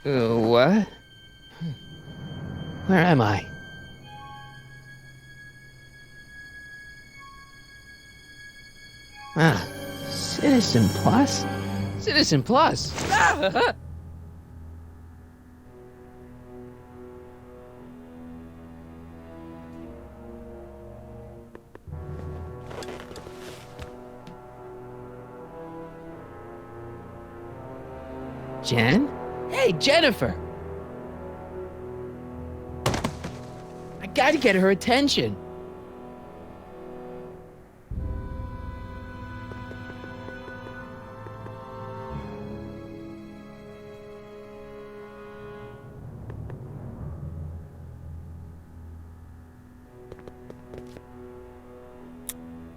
What? Where am I? Ah, Citizen Plus? Citizen Plus! Ah! Jen? Hey, Jennifer! I gotta get her attention.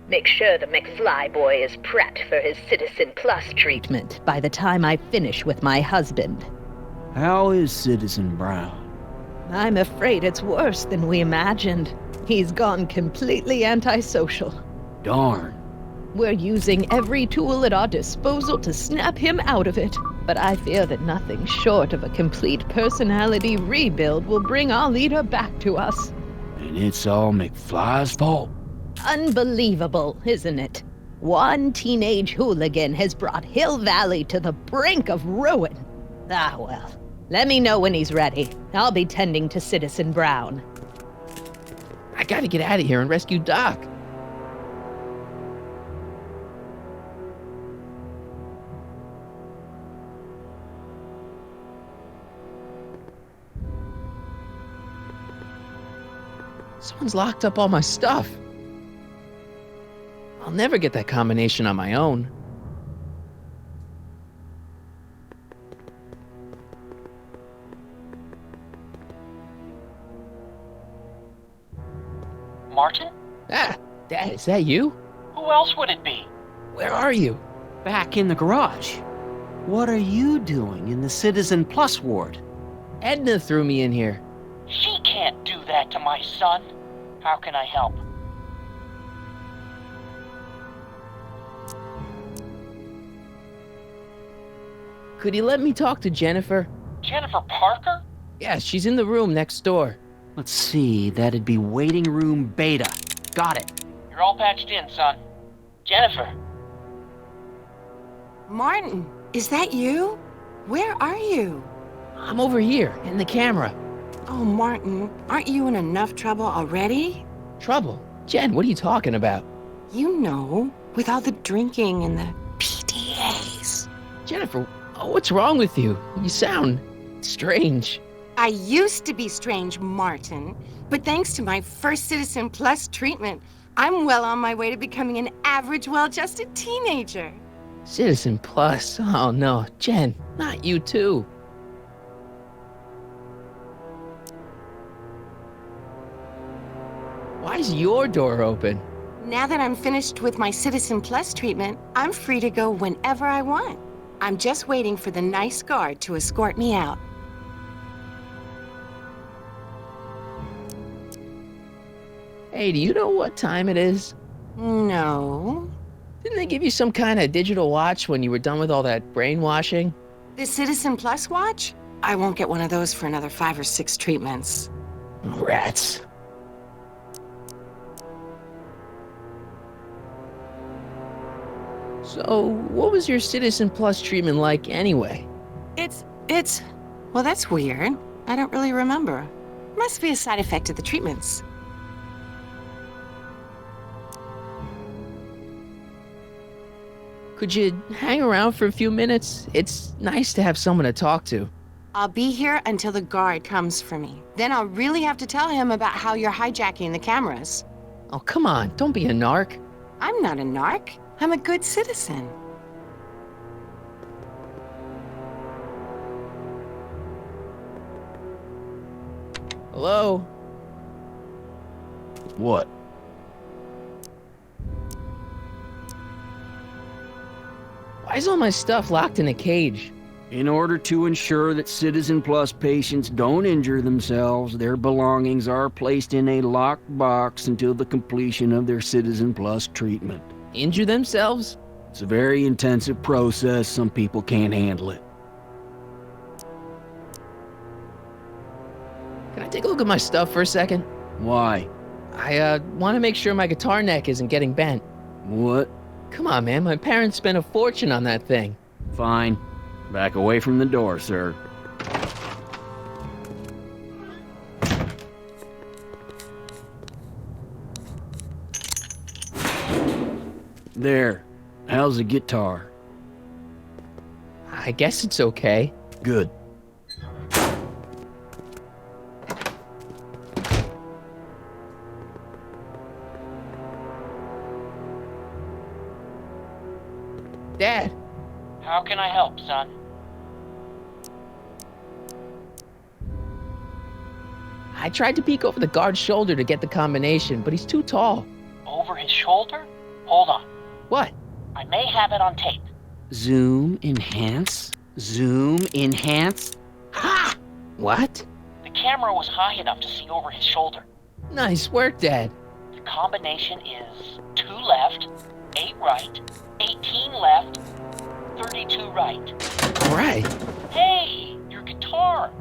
Make sure the McFly boy is prepped for his Citizen Plus treatment by the time I finish with my husband. How is Citizen Brown? I'm afraid it's worse than we imagined. He's gone completely antisocial. Darn. We're using every tool at our disposal to snap him out of it. But I fear that nothing short of a complete personality rebuild will bring our leader back to us. And it's all McFly's fault? Unbelievable, isn't it? One teenage hooligan has brought Hill Valley to the brink of ruin. Ah, well. Let me know when he's ready. I'll be tending to Citizen Brown. I gotta get out of here and rescue Doc. Someone's locked up all my stuff. I'll never get that combination on my own. Martin? Ah, Dad, is that you? Who else would it be? Where are you? Back in the garage. What are you doing in the Citizen Plus ward? Edna threw me in here. She can't do that to my son. How can I help? Could you let me talk to Jennifer? Jennifer Parker? Yeah, she's in the room next door. Let's see, that'd be waiting room beta. Got it. You're all patched in, son. Jennifer. Martin, is that you? Where are you? I'm over here, in the camera. Oh, Martin, aren't you in enough trouble already? Trouble? Jen, what are you talking about? You know, with all the drinking and the PDAs. Jennifer, what's wrong with you? You sound strange. I used to be strange, Martin, but thanks to my first Citizen Plus treatment, I'm well on my way to becoming an average, well-adjusted teenager. Citizen Plus? Oh no, Jen, not you too. Why is your door open? Now that I'm finished with my Citizen Plus treatment, I'm free to go whenever I want. I'm just waiting for the nice guard to escort me out. Hey, do you know what time it is? No. Didn't they give you some kind of digital watch when you were done with all that brainwashing? The Citizen Plus watch? I won't get one of those for another 5 or 6 treatments. Rats. So, what was your Citizen Plus treatment like anyway? Well, that's weird. I don't really remember. must be a side effect of the treatments. Could you hang around for a few minutes? It's nice to have someone to talk to. I'll be here until the guard comes for me. Then I'll really have to tell him about how you're hijacking the cameras. Oh, come on, don't be a narc. I'm not a narc. I'm a good citizen. Hello? What? Why is all my stuff locked in a cage? In order to ensure that Citizen Plus patients don't injure themselves, their belongings are placed in a locked box until the completion of their Citizen Plus treatment. Injure themselves? It's a very intensive process. Some people can't handle it. Can I take a look at my stuff for a second? Why? I want to make sure my guitar neck isn't getting bent. What? Come on, man, my parents spent a fortune on that thing. Fine. Back away from the door, sir. There. How's the guitar? I guess it's okay. Good. Dad, How can I help, son? I tried to peek over the guard's shoulder to get the combination, but he's too tall. Over his shoulder? Hold on. What? I may have it on tape. Zoom, enhance. Zoom, enhance. Ha! What? The camera was high enough to see over his shoulder. Nice work, Dad. The combination is 2 left, 8 right, 18 left, 32 right. All right. Hey, your guitar!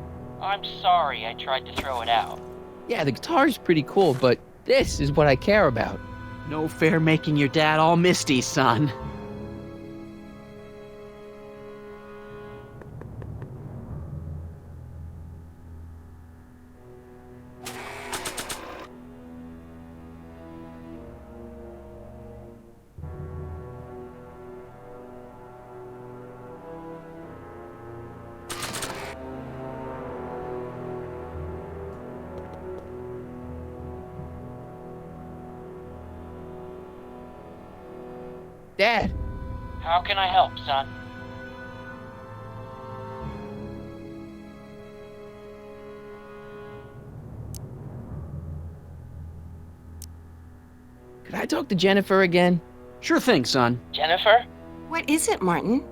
I'm sorry I tried to throw it out. Yeah, the guitar's pretty cool, but this is what I care about. No fair making your dad all misty, son. Dad, How can I help, son? could I talk to Jennifer again? Sure thing, son. Jennifer? What is it, Martin?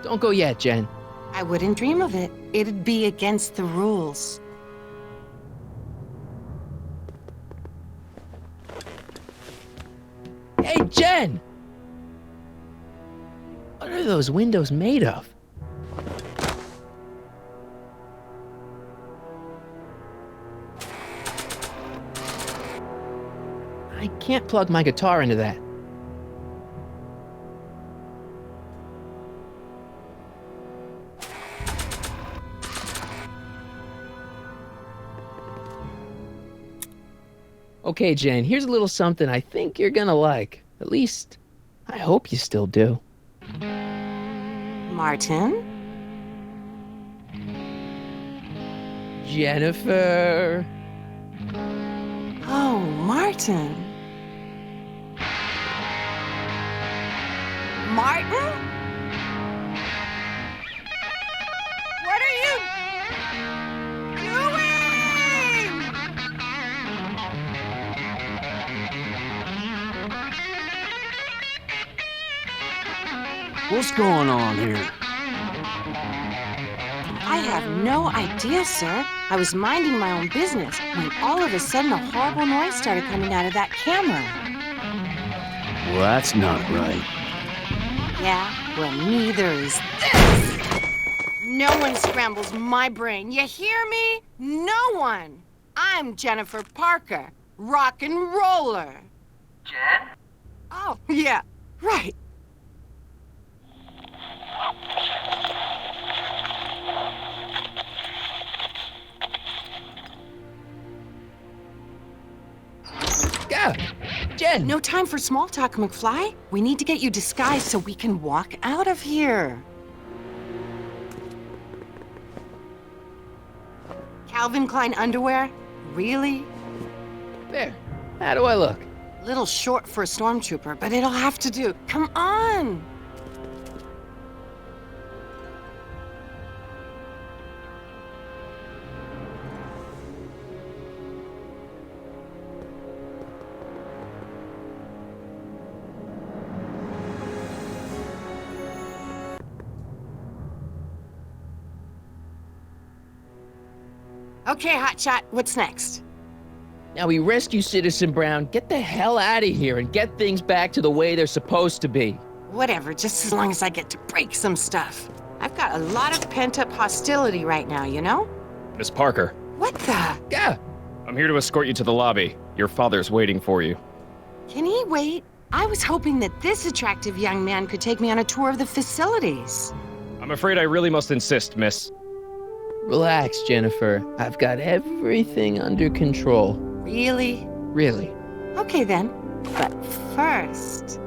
Don't go yet, Jen. I wouldn't dream of it. It'd be against the rules. Hey, Jen! What are those windows made of? I can't plug my guitar into that. Okay, Jen, here's a little something I think you're gonna like. At least, I hope you still do. Martin? Jennifer. Oh, Martin. Martin? What are you doing? What's going on here? I have no idea, sir. I was minding my own business when all of a sudden a horrible noise started coming out of that camera. Well, that's not right. Yeah, well, neither is this. No one scrambles my brain. You hear me? No one. I'm Jennifer Parker, rock and roller. Jen? Oh, yeah, right. Go! Jen! No time for small talk, McFly. We need to get you disguised so we can walk out of here. Calvin Klein underwear? Really? There. How do I look? Little short for a stormtrooper, but it'll have to do. Come on! Okay, Hotshot, what's next? Now we rescue Citizen Brown, get the hell out of here, and get things back to the way they're supposed to be. Whatever, just as long as I get to break some stuff. I've got a lot of pent-up hostility right now, you know? Miss Parker, What the? Go! I'm here to escort you to the lobby. Your father's waiting for you. Can he wait? I was hoping that this attractive young man could take me on a tour of the facilities. I'm afraid I really must insist, miss. Relax, Jennifer. I've got everything under control. Really? Really. Okay then. But first...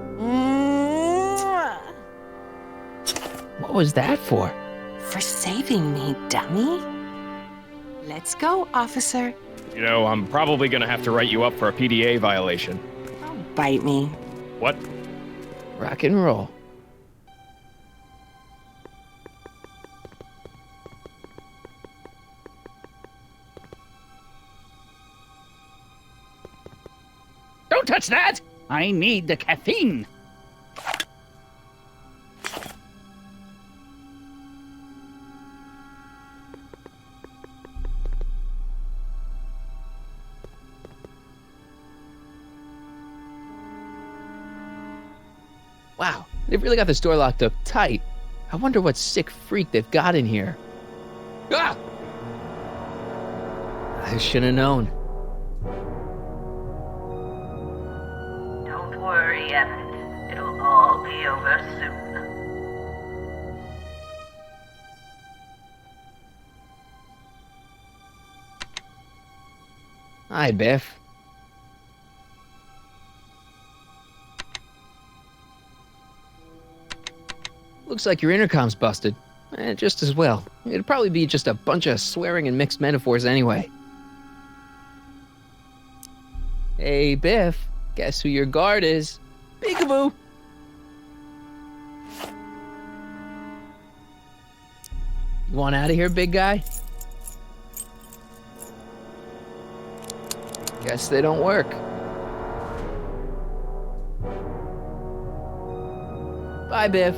What was that for? For saving me, dummy. Let's go, officer. You know, I'm probably gonna have to write you up for a PDA violation. Don't bite me. What? Rock and roll. Don't touch that! I need the caffeine. Wow, they've really got this door locked up tight. I wonder what sick freak they've got in here. Ah! I should have known. Don't worry, Emmett. It'll all be over soon. Hi, Biff. Looks like your intercom's busted. Just as well. It'd probably be just a bunch of swearing and mixed metaphors anyway. Hey, Biff. Guess who your guard is? Peekaboo! You want out of here, big guy? Guess they don't work. Bye, Biff.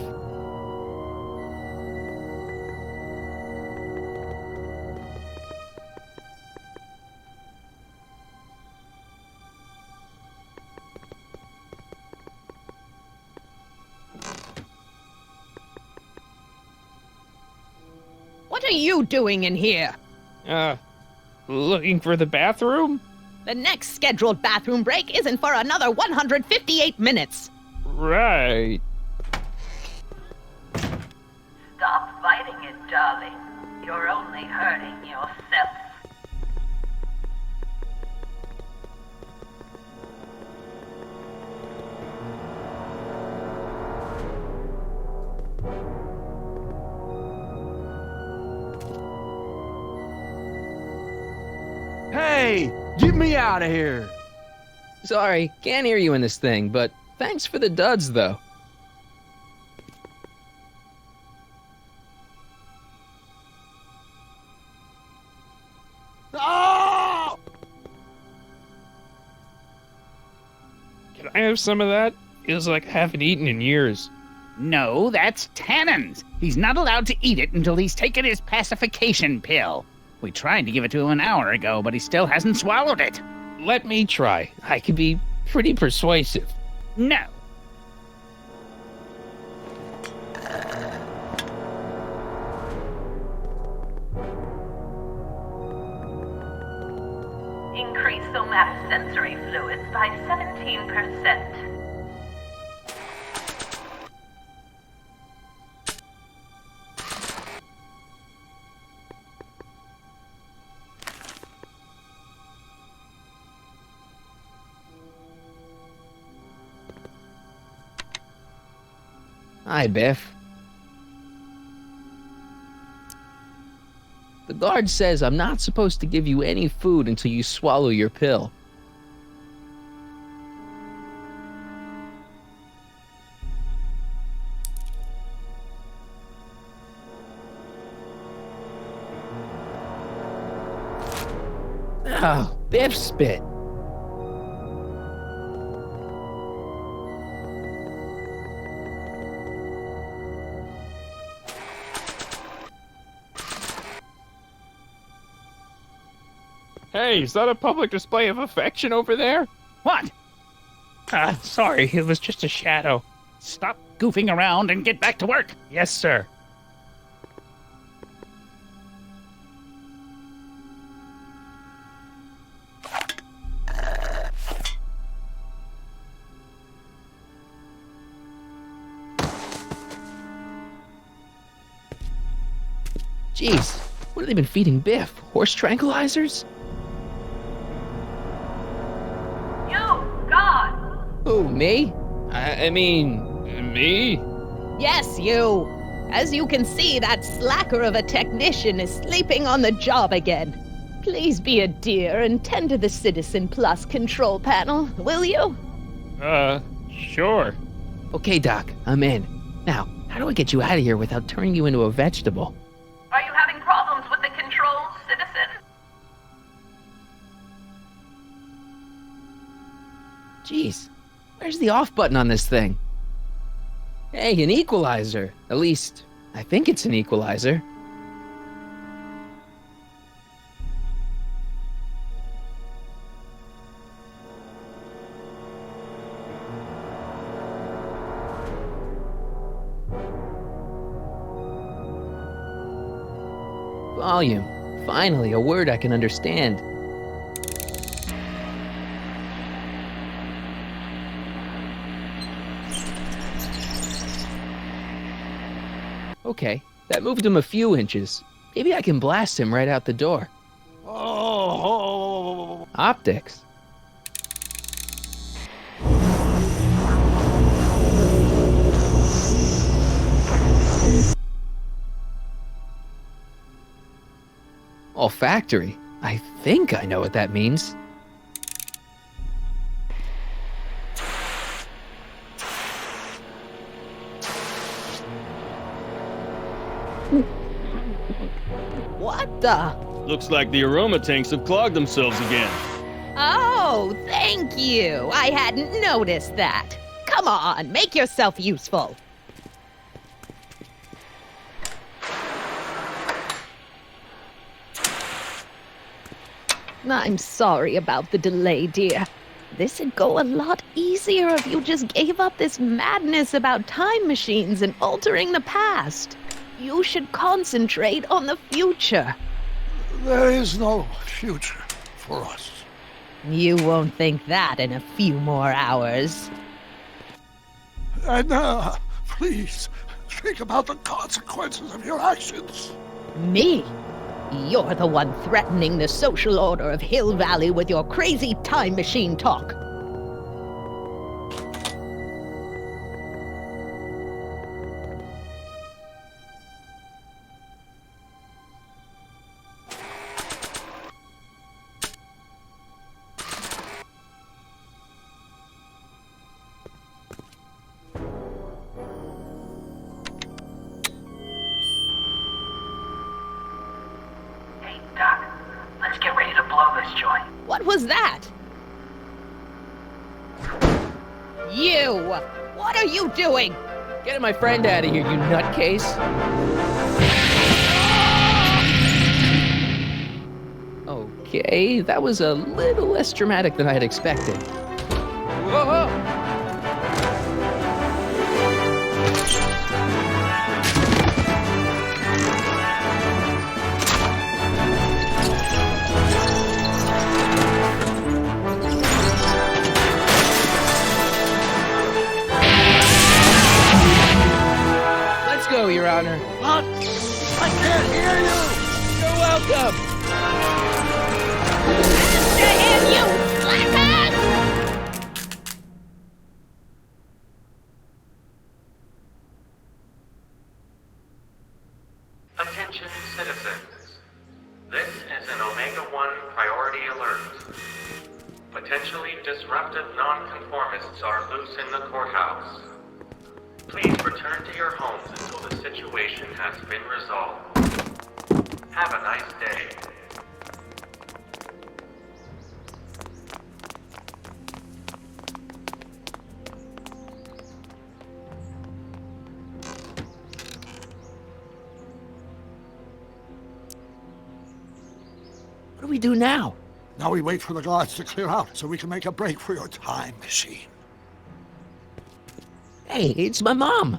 What are you doing in here? Looking for the bathroom? The next scheduled bathroom break isn't for another 158 minutes. Right. Stop fighting it, darling. You're only hurting yourself. Hey, get me out of here. Sorry, can't hear you in this thing, but thanks for the duds, though. Oh! Can I have some of that? Feels like I haven't eaten in years. No, that's Tannen's. He's not allowed to eat it until he's taken his pacification pill. We tried to give it to him an hour ago, but he still hasn't swallowed it. Let me try. I can be pretty persuasive. No. Increase somatosensory fluids by 17%. Hi, Biff. The guard says I'm not supposed to give you any food until you swallow your pill. Oh, Biff spit. Hey, is that a public display of affection over there? What? Sorry, it was just a shadow. Stop goofing around and get back to work. Yes, sir. Jeez, what have they been feeding Biff? Horse tranquilizers? You, God! Who, me? I mean, me? Yes, you. As you can see, that slacker of a technician is sleeping on the job again. Please be a dear and tend to the Citizen Plus control panel, will you? Sure. Okay, Doc, I'm in. Now, how do I get you out of here without turning you into a vegetable? Are you having problems with the controls, citizen? Jeez, where's the off button on this thing? Hey, an equalizer. At least, I think it's an equalizer. Volume. Finally, a word I can understand. Okay, that moved him a few inches. Maybe I can blast him right out the door. Oh. Optics. Olfactory. I think I know what that means. What the? Looks like the aroma tanks have clogged themselves again. Oh, thank you. I hadn't noticed that. Come on, make yourself useful. I'm sorry about the delay, dear. This'd go a lot easier if you just gave up this madness about time machines and altering the past. You should concentrate on the future. There is no future for us. You won't think that in a few more hours. And please, think about the consequences of your actions. Me? You're the one threatening the social order of Hill Valley with your crazy time machine talk. Doc, let's get ready to blow this joint. What was that? You! What are you doing? Get my friend out of here, you nutcase. Okay, that was a little less dramatic than I had expected. Whoa! potentially disruptive nonconformists are loose in the courthouse. Please return to your homes until the situation has been resolved. Have a nice day. What do we do now? Now we wait for the guards to clear out so we can make a break for your time machine. Hey, it's my mom.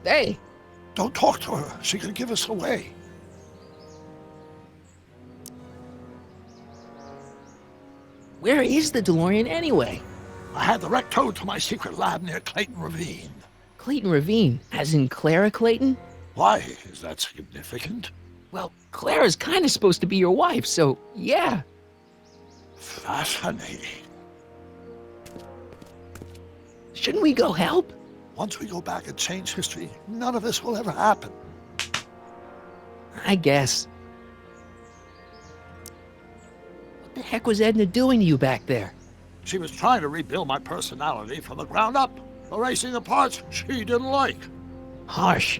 Hey. Don't talk to her. She can give us away. Where is the DeLorean anyway? I had the wreck towed to my secret lab near Clayton Ravine. Clayton Ravine, as in Clara Clayton? Why? Is that significant? Well, Clara's kind of supposed to be your wife, so yeah. Fascinating. Shouldn't we go help? Once we go back and change history, none of this will ever happen. I guess. What the heck was Edna doing to you back there? She was trying to rebuild my personality from the ground up, erasing the parts she didn't like. Harsh.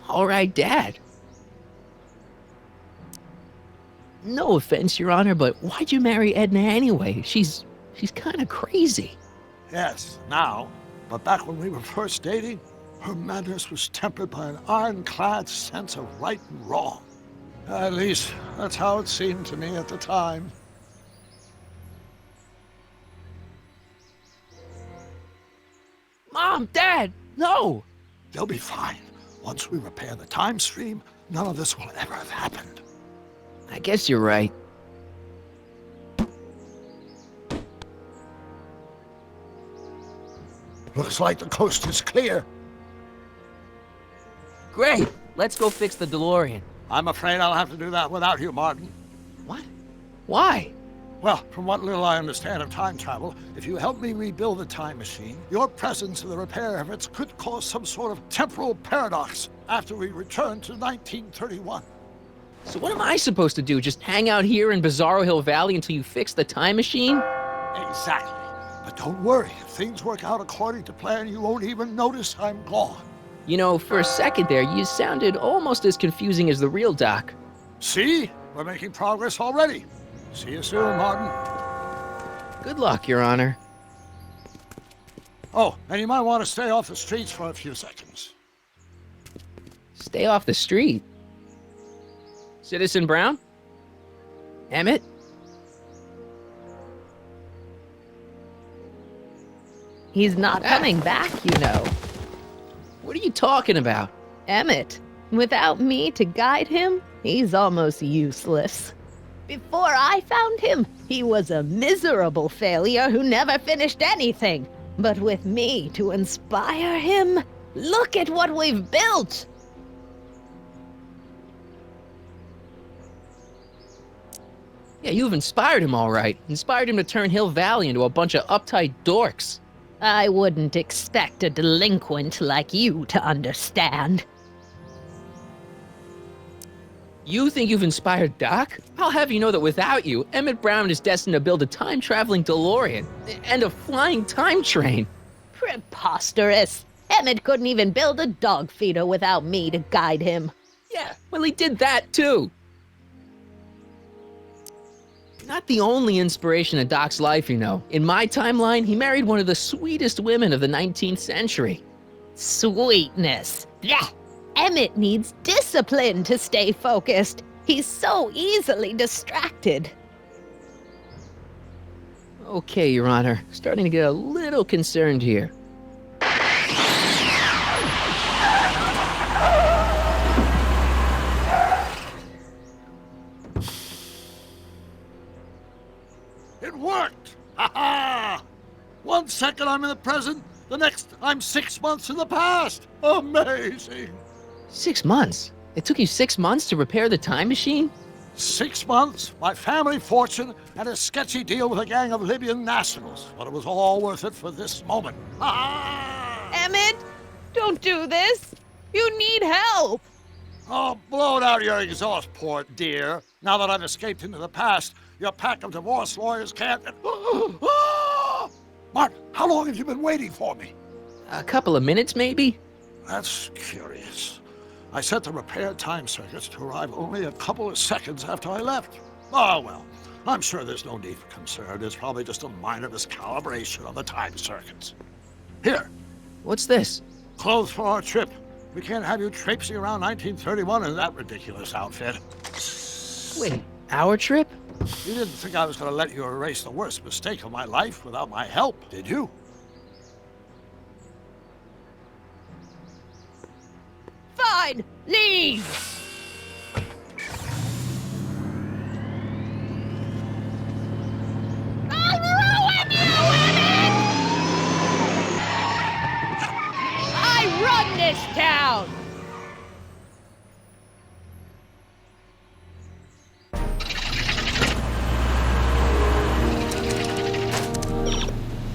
All right, Dad. No offense, Your Honor, but why'd you marry Edna anyway? She's kind of crazy. Yes, now. But back when we were first dating, her madness was tempered by an ironclad sense of right and wrong. At least, that's how it seemed to me at the time. Mom, Dad, no! They'll be fine. Once we repair the time stream, none of this will ever have happened. I guess you're right. Looks like the coast is clear. Great! Let's go fix the DeLorean. I'm afraid I'll have to do that without you, Martin. What? Why? Well, from what little I understand of time travel, if you help me rebuild the time machine, your presence in the repair efforts could cause some sort of temporal paradox after we return to 1931. So what am I supposed to do? Just hang out here in Bizarro Hill Valley until you fix the time machine? Exactly. But don't worry, if things work out according to plan, you won't even notice I'm gone. You know, for a second there, you sounded almost as confusing as the real Doc. See? We're making progress already. See you soon, Martin. Good luck, Your Honor. Oh, and you might want to stay off the streets for a few seconds. Stay off the street. Citizen Brown? Emmett? He's not coming back, you know. What are you talking about? Emmett. Without me to guide him, he's almost useless. Before I found him, he was a miserable failure who never finished anything. But with me to inspire him, look at what we've built! Yeah, you've inspired him all right. Inspired him to turn Hill Valley into a bunch of uptight dorks. I wouldn't expect a delinquent like you to understand. You think you've inspired Doc? I'll have you know that without you, Emmett Brown is destined to build a time-traveling DeLorean and a flying time train. Preposterous. Emmett couldn't even build a dog feeder without me to guide him. Yeah, well, he did that too. Not the only inspiration in Doc's life, you know. In my timeline, he married one of the sweetest women of the 19th century. Sweetness. Blech. Emmett needs discipline to stay focused. He's so easily distracted. Okay, Your Honor. Starting to get a little concerned here. It worked! Ha ha! 1 second I'm in the present, the next I'm 6 months in the past! Amazing! 6 months? It took you 6 months to repair the time machine? 6 months, my family fortune, and a sketchy deal with a gang of Libyan nationals. But it was all worth it for this moment. Ha ha! Emmett! Don't do this! You need help! Oh, blow it out of your exhaust port, dear. Now that I've escaped into the past, your pack of divorce lawyers can't... Martin, how long have you been waiting for me? A couple of minutes, maybe? That's curious. I set the repair time circuits to arrive only a couple of seconds after I left. Oh, well, I'm sure there's no need for concern. It's probably just a minor miscalibration of the time circuits. Here. What's this? Clothes for our trip. We can't have you traipsing around 1931 in that ridiculous outfit. Wait, our trip? You didn't think I was going to let you erase the worst mistake of my life without my help, did you? Fine! Leave! I'll ruin you, Emmett! I run this town!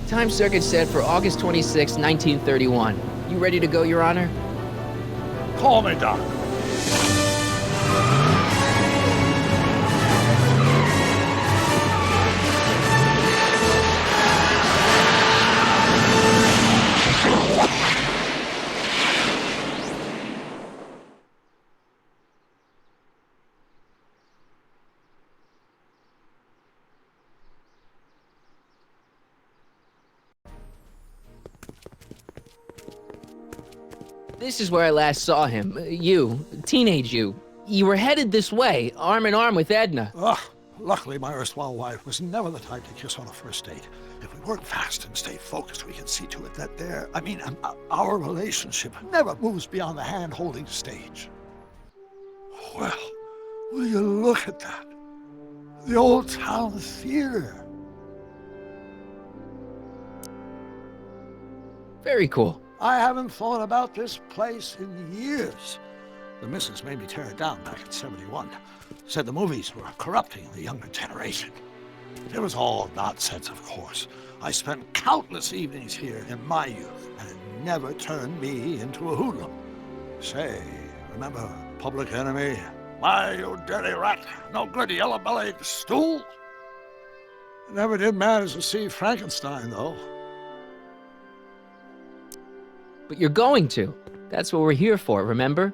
Time circuit set for August 26, 1931. You ready to go, Your Honor? Call me, Doc. This is where I last saw him. You, teenage you. You were headed this way, arm in arm with Edna. Ugh. Luckily, my erstwhile wife was never the type to kiss on a first date. If we work fast and stay focused, we can see to it that our relationship never moves beyond the hand-holding stage. Well, will you look at that? The old town theater. Very cool. I haven't thought about this place in years. The missus made me tear it down back in '71. Said the movies were corrupting the younger generation. It was all nonsense, of course. I spent countless evenings here in my youth, and it never turned me into a hoodlum. Say, remember Public Enemy? Why, you dirty rat, no good yellow-bellied stool? Never did manage to see Frankenstein, though. But you're going to. That's what we're here for, remember?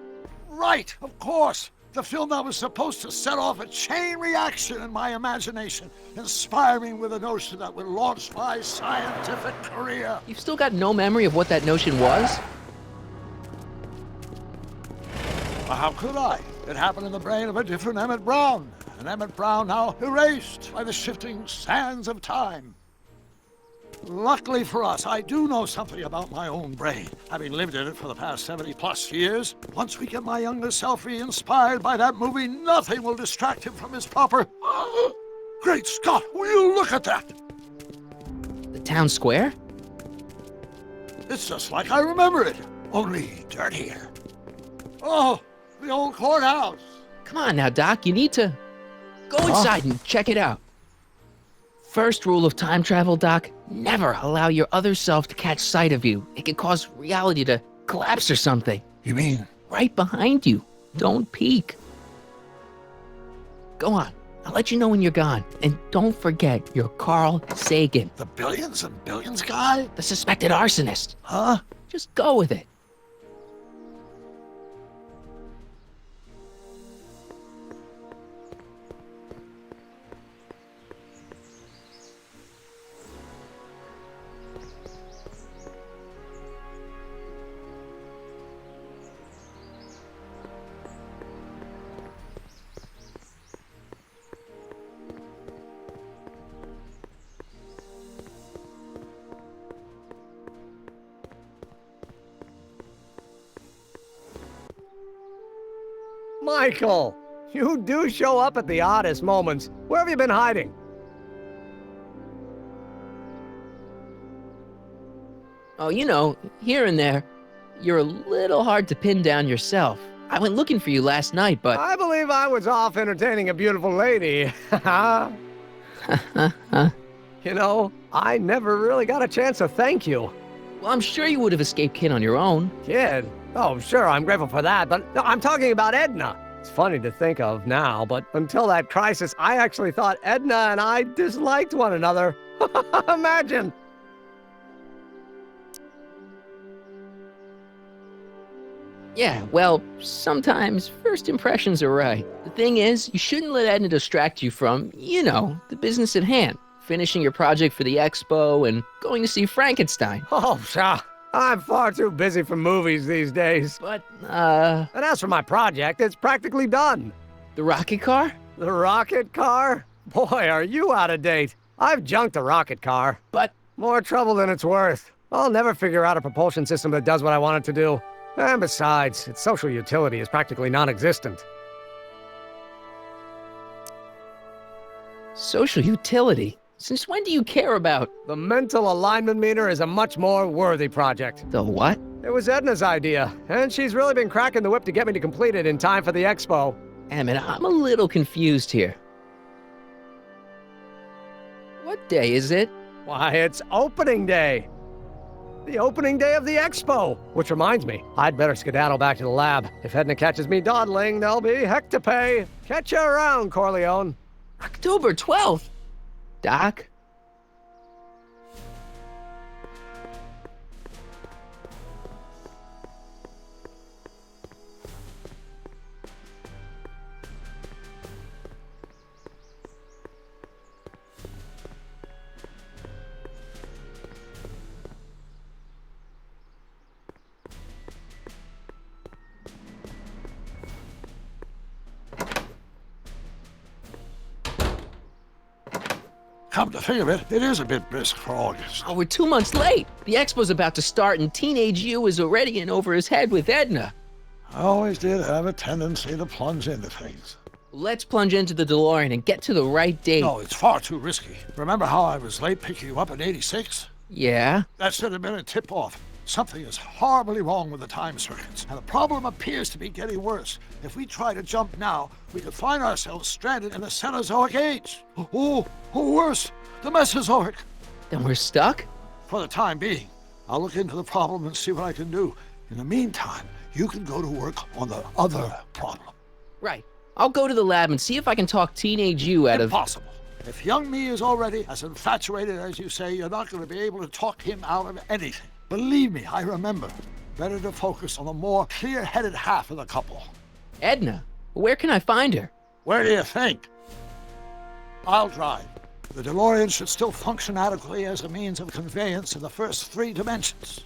Right, of course. The film that was supposed to set off a chain reaction in my imagination, inspiring with a notion that would launch my scientific career. You've still got no memory of what that notion was? Well, how could I? It happened in the brain of a different Emmett Brown. An Emmett Brown now erased by the shifting sands of time. Luckily for us, I do know something about my own brain, having lived in it for the past 70+ years. Once we get my younger self re-inspired by that movie, nothing will distract him from his proper... Great Scott, will you look at that? The town square? It's just like I remember it, only dirtier. Oh, the old courthouse. Come on now, Doc, you need to... Go inside and check it out. First rule of time travel, Doc, never allow your other self to catch sight of you. It can cause reality to collapse or something. You mean? Right behind you. Don't peek. Go on. I'll let you know when you're gone. And don't forget, you're Carl Sagan. The billions and billions guy? The suspected arsonist. Huh? Just go with it. Michael, you do show up at the oddest moments. Where have you been hiding? Oh, you know, here and there. You're a little hard to pin down yourself. I went looking for you last night, but... I believe I was off entertaining a beautiful lady. You know, I never really got a chance to thank you. Well, I'm sure you would have escaped Kid on your own. Kid? Oh, sure, I'm grateful for that, but no, I'm talking about Edna. It's funny to think of now, but until that crisis, I actually thought Edna and I disliked one another. Imagine! Yeah, well, sometimes first impressions are right. The thing is, you shouldn't let Edna distract you from, the business at hand. Finishing your project for the expo and going to see Frankenstein. Oh, pshaw. I'm far too busy for movies these days. But, And as for my project, it's practically done. The rocket car? The rocket car? Boy, are you out of date. I've junked the rocket car. But... More trouble than it's worth. I'll never figure out a propulsion system that does what I want it to do. And besides, its social utility is practically non-existent. Social utility? Since when do you care about... The mental alignment meter is a much more worthy project. The what? It was Edna's idea, and she's really been cracking the whip to get me to complete it in time for the expo. Emmett, I'm a little confused here. What day is it? Why, it's opening day. The opening day of the expo. Which reminds me, I'd better skedaddle back to the lab. If Edna catches me dawdling, there'll be heck to pay. Catch you around, Corleone. October 12th? Doc? Come to think of it, it is a bit brisk for August. Oh, we're 2 months late. The expo's about to start and teenage you is already in over his head with Edna. I always did have a tendency to plunge into things. Let's plunge into the DeLorean and get to the right date. No, it's far too risky. Remember how I was late picking you up in '86? Yeah? That should have been a tip-off. Something is horribly wrong with the time circuits, and the problem appears to be getting worse. If we try to jump now, we could find ourselves stranded in the Cenozoic age. Or worse, the Mesozoic. Then we're stuck? For the time being. I'll look into the problem and see what I can do. In the meantime, you can go to work on the other problem. Right. I'll go to the lab and see if I can talk teenage you out of... Impossible. If young me is already as infatuated as you say, you're not going to be able to talk him out of anything. Believe me, I remember. Better to focus on the more clear-headed half of the couple. Edna? Where can I find her? Where do you think? I'll drive. The DeLorean should still function adequately as a means of conveyance in the first 3 dimensions.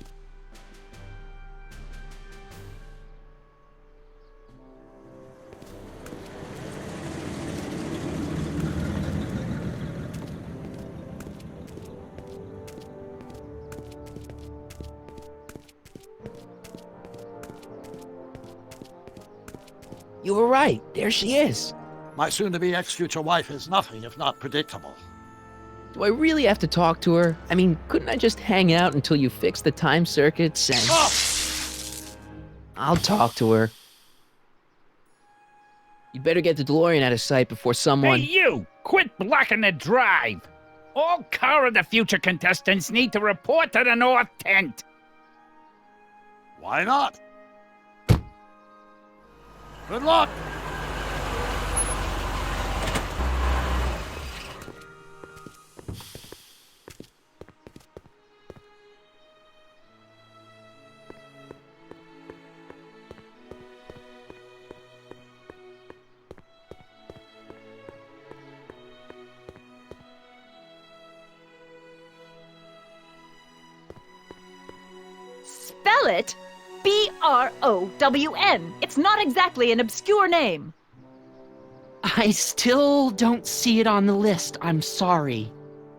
You were right. There she is. My soon-to-be ex-future wife is nothing if not predictable. Do I really have to talk to her? I mean, couldn't I just hang out until you fix the time circuits and... Oh! I'll talk to her. You'd better get the DeLorean out of sight before someone... Hey, you! Quit blocking the drive! All Car of the Future contestants need to report to the North Tent. Why not? Good luck! Spell it B-R-O-W-N. It's not exactly an obscure name. I still don't see it on the list. I'm sorry.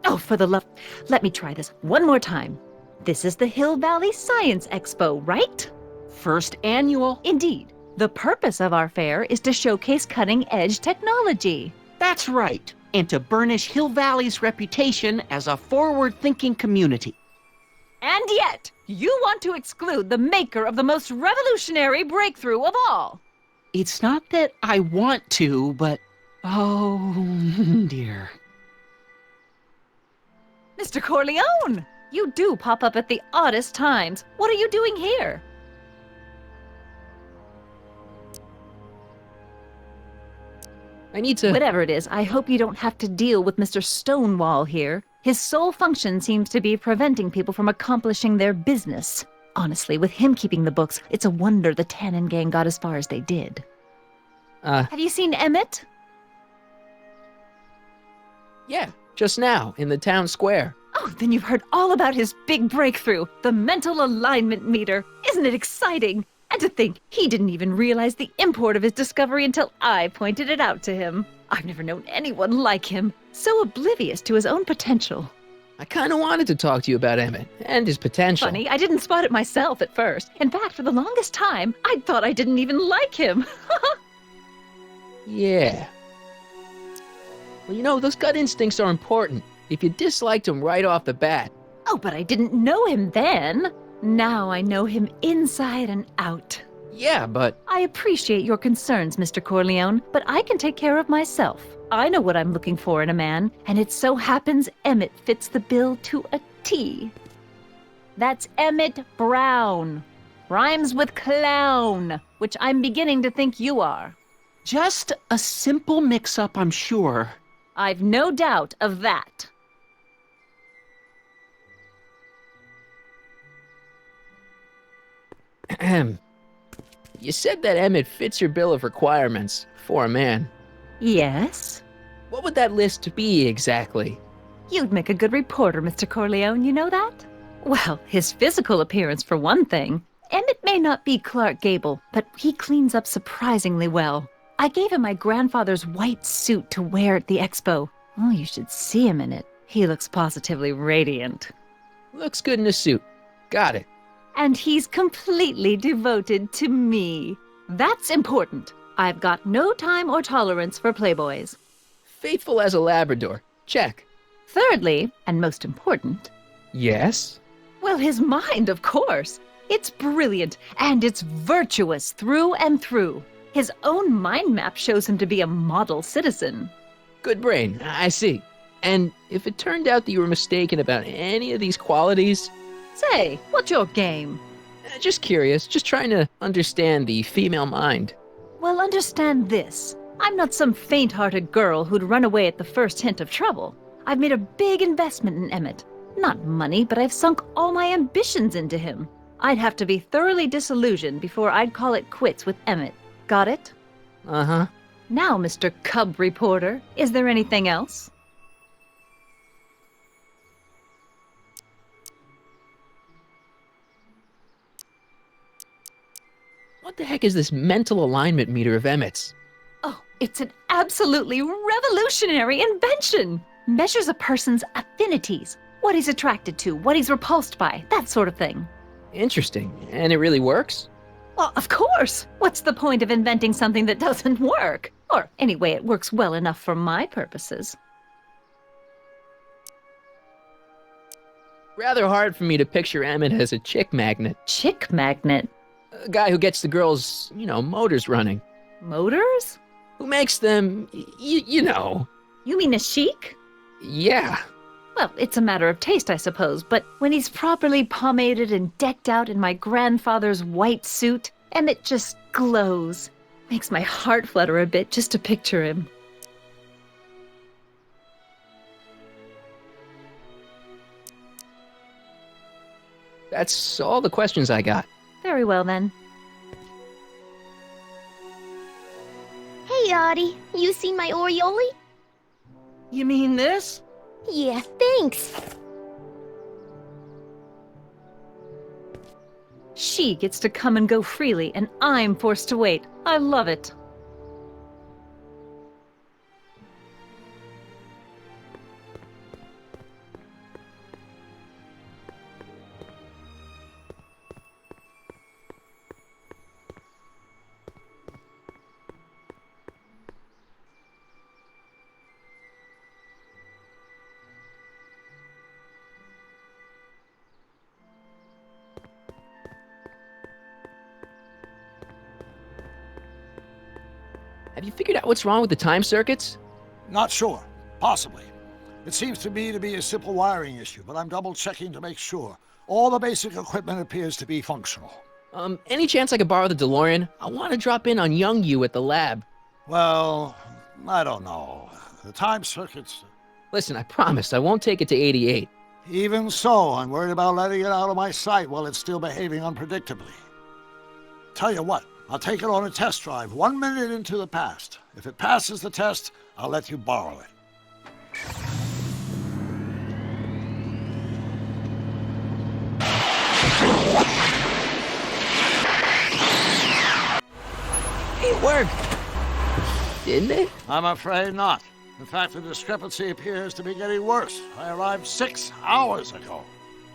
Oh, for the love... Let me try this one more time. This is the Hill Valley Science Expo, right? First annual. Indeed. The purpose of our fair is to showcase cutting-edge technology. That's right. And to burnish Hill Valley's reputation as a forward-thinking community. And yet, you want to exclude the maker of the most revolutionary breakthrough of all. It's not that I want to, but... oh, dear. Mr. Corleone! You do pop up at the oddest times. What are you doing here? I need to... Whatever it is, I hope you don't have to deal with Mr. Stonewall here. His sole function seems to be preventing people from accomplishing their business. Honestly, with him keeping the books, it's a wonder the Tannen gang got as far as they did. Have you seen Emmett? Yeah, just now, in the town square. Oh, then you've heard all about his big breakthrough, the mental alignment meter. Isn't it exciting? And to think, he didn't even realize the import of his discovery until I pointed it out to him. I've never known anyone like him, so oblivious to his own potential. I kind of wanted to talk to you about Emmett and his potential. Funny, I didn't spot it myself at first. In fact, for the longest time, I thought I didn't even like him. Yeah. Well, you know, those gut instincts are important. If you disliked him right off the bat. Oh, but I didn't know him then. Now I know him inside and out. Yeah, but... I appreciate your concerns, Mr. Corleone, but I can take care of myself. I know what I'm looking for in a man, and it so happens Emmett fits the bill to a T. That's Emmett Brown. Rhymes with clown, which I'm beginning to think you are. Just a simple mix-up, I'm sure. I've no doubt of that. Ahem. You said that Emmett fits your bill of requirements for a man. Yes? What would that list be exactly? You'd make a good reporter, Mr. Corleone, you know that? Well, his physical appearance for one thing. Emmett may not be Clark Gable, but he cleans up surprisingly well. I gave him my grandfather's white suit to wear at the expo. Oh, you should see him in it. He looks positively radiant. Looks good in a suit. Got it. And he's completely devoted to me. That's important. I've got no time or tolerance for playboys. Faithful as a Labrador. Check. Thirdly, and most important... Yes? Well, his mind, of course. It's brilliant, and it's virtuous through and through. His own mind map shows him to be a model citizen. Good brain, I see. And if it turned out that you were mistaken about any of these qualities... Say, what's your game? Just curious, just trying to understand the female mind. Well, understand this. I'm not some faint-hearted girl who'd run away at the first hint of trouble. I've made a big investment in Emmett. Not money, but I've sunk all my ambitions into him. I'd have to be thoroughly disillusioned before I'd call it quits with Emmett. Got it? Uh-huh. Now, Mr. Cub Reporter, is there anything else? What the heck is this mental alignment meter of Emmett's? Oh, it's an absolutely revolutionary invention! Measures a person's affinities, what he's attracted to, what he's repulsed by, that sort of thing. Interesting. And it really works? Well, of course! What's the point of inventing something that doesn't work? Or, anyway, it works well enough for my purposes. Rather hard for me to picture Emmett as a chick magnet. Chick magnet? A guy who gets the girls, motors running. Motors? Who makes them, you know. You mean a chic? Yeah. Well, it's a matter of taste, I suppose, but when he's properly pomaded and decked out in my grandfather's white suit, Emmett just glows. Makes my heart flutter a bit just to picture him. That's all the questions I got. Very well, then. Hey, Audie. You seen my Oriole? You mean this? Yeah, thanks. She gets to come and go freely, and I'm forced to wait. I love it. Have you figured out what's wrong with the time circuits? Not sure. Possibly. It seems to me to be a simple wiring issue, but I'm double-checking to make sure. All the basic equipment appears to be functional. Any chance I could borrow the DeLorean? I want to drop in on young you at the lab. Well, I don't know. The time circuits... Listen, I promise I won't take it to 88. Even so, I'm worried about letting it out of my sight while it's still behaving unpredictably. Tell you what, I'll take it on a test drive 1 minute into the past. If it passes the test, I'll let you borrow it. It worked! Didn't it? I'm afraid not. In fact, the discrepancy appears to be getting worse. I arrived 6 hours ago.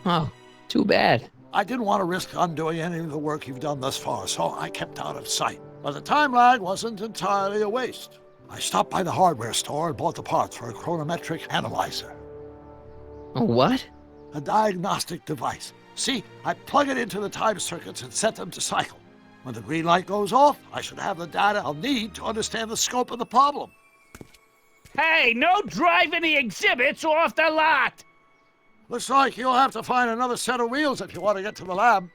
Oh, too bad. I didn't want to risk undoing any of the work you've done thus far, so I kept out of sight. But the time lag wasn't entirely a waste. I stopped by the hardware store and bought the parts for a chronometric analyzer. A what? A diagnostic device. See, I plug it into the time circuits and set them to cycle. When the green light goes off, I should have the data I'll need to understand the scope of the problem. Hey, no driving the exhibits off the lot! Looks like you'll have to find another set of wheels if you want to get to the lab.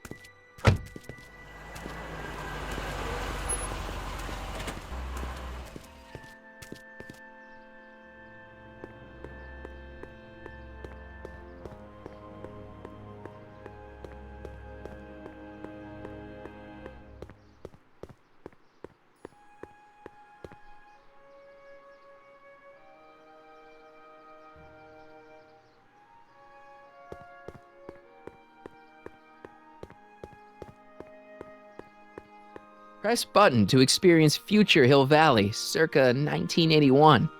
Press button to experience future Hill Valley, circa 1981.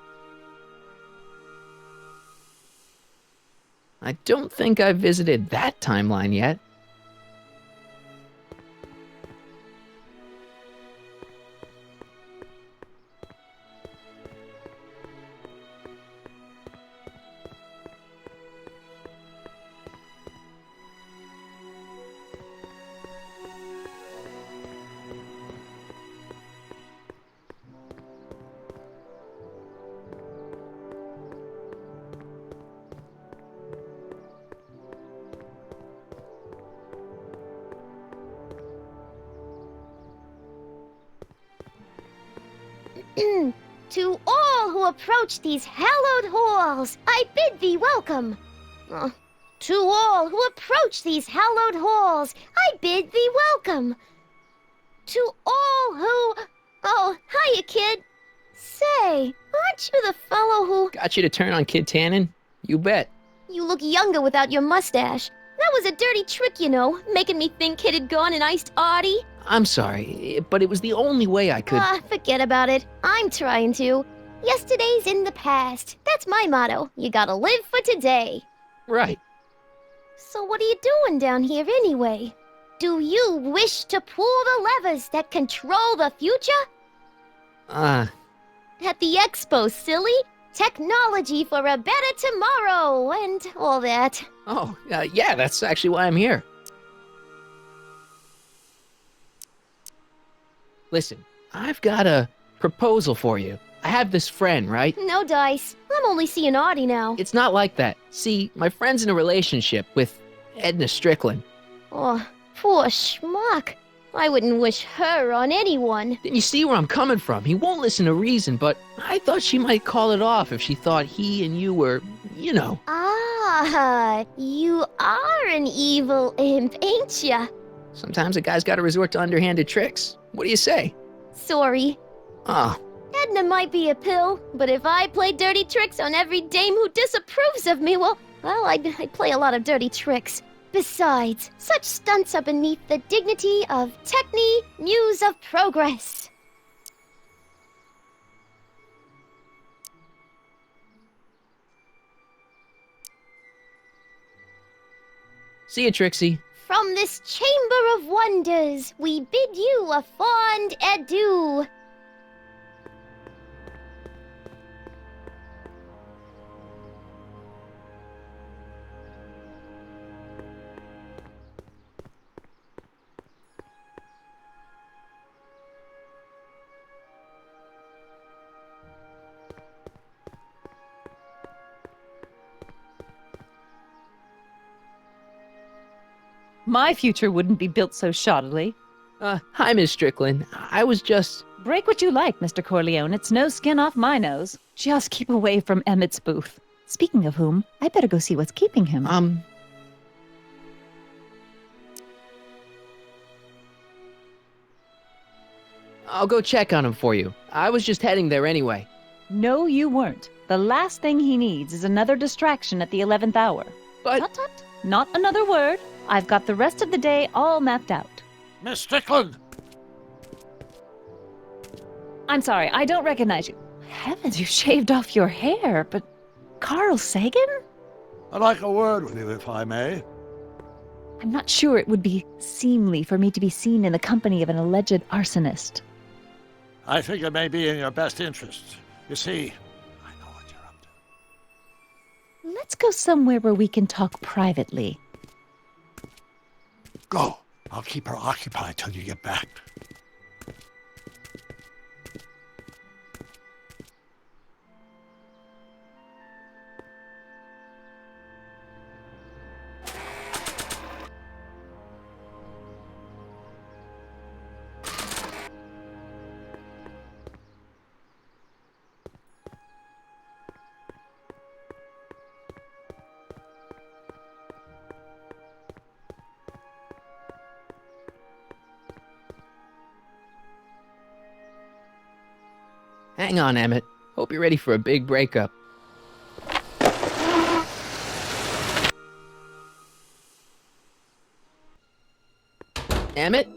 I don't think I've visited that timeline yet. To all who approach these hallowed halls, I bid thee welcome. To all who approach these hallowed halls, I bid thee welcome. To all who... Oh, hiya, kid. Say, aren't you the fellow who... Got you to turn on Kid Tannen? You bet. You look younger without your mustache. That was a dirty trick, you know, making me think Kid had gone and iced Artie. I'm sorry, but it was the only way I could... Forget about it. I'm trying to. Yesterday's in the past. That's my motto. You gotta live for today. Right. So what are you doing down here anyway? Do you wish to pull the levers that control the future? At the expo, silly. Technology for a better tomorrow and all that. Oh, yeah, that's actually why I'm here. Listen, I've got a proposal for you. I have this friend, right? No dice. I'm only seeing Artie now. It's not like that. See, my friend's in a relationship with Edna Strickland. Oh, poor schmuck. I wouldn't wish her on anyone. Then you see where I'm coming from. He won't listen to reason, but I thought she might call it off if she thought he and you were, you know. Ah, you are an evil imp, ain't ya? Sometimes a guy's gotta resort to underhanded tricks. What do you say? Sorry. Oh. Edna might be a pill, but if I play dirty tricks on every dame who disapproves of me, well, I'd play a lot of dirty tricks. Besides, such stunts are beneath the dignity of Techne, Muse of Progress. See you, Trixie. From this chamber of wonders, we bid you a fond adieu. My future wouldn't be built so shoddily. Hi, Miss Strickland. I was just... Break what you like, Mr. Corleone. It's no skin off my nose. Just keep away from Emmett's booth. Speaking of whom, I better go see what's keeping him. I'll go check on him for you. I was just heading there anyway. No, you weren't. The last thing he needs is another distraction at the 11th hour. But... Tut, tut. Not another word. I've got the rest of the day all mapped out. Miss Strickland! I'm sorry, I don't recognize you. Heavens, you shaved off your hair, but... Carl Sagan? I'd like a word with you, if I may. I'm not sure it would be seemly for me to be seen in the company of an alleged arsonist. I think it may be in your best interest. You see, I know what you're up to. Let's go somewhere where we can talk privately. Go. I'll keep her occupied till you get back. Hang on, Emmett. Hope you're ready for a big breakup. Emmett?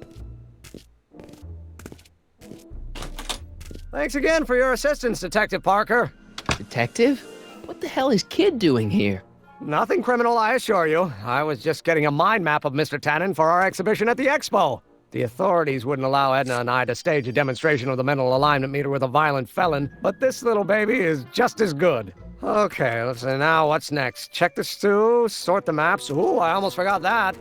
Thanks again for your assistance, Detective Parker. Detective? What the hell is Kid doing here? Nothing criminal, I assure you. I was just getting a mind map of Mr. Tannen for our exhibition at the Expo. The authorities wouldn't allow Edna and I to stage a demonstration of the mental alignment meter with a violent felon, but this little baby is just as good. Okay, let's see now what's next. Check the stew, sort the maps. Ooh, I almost forgot that.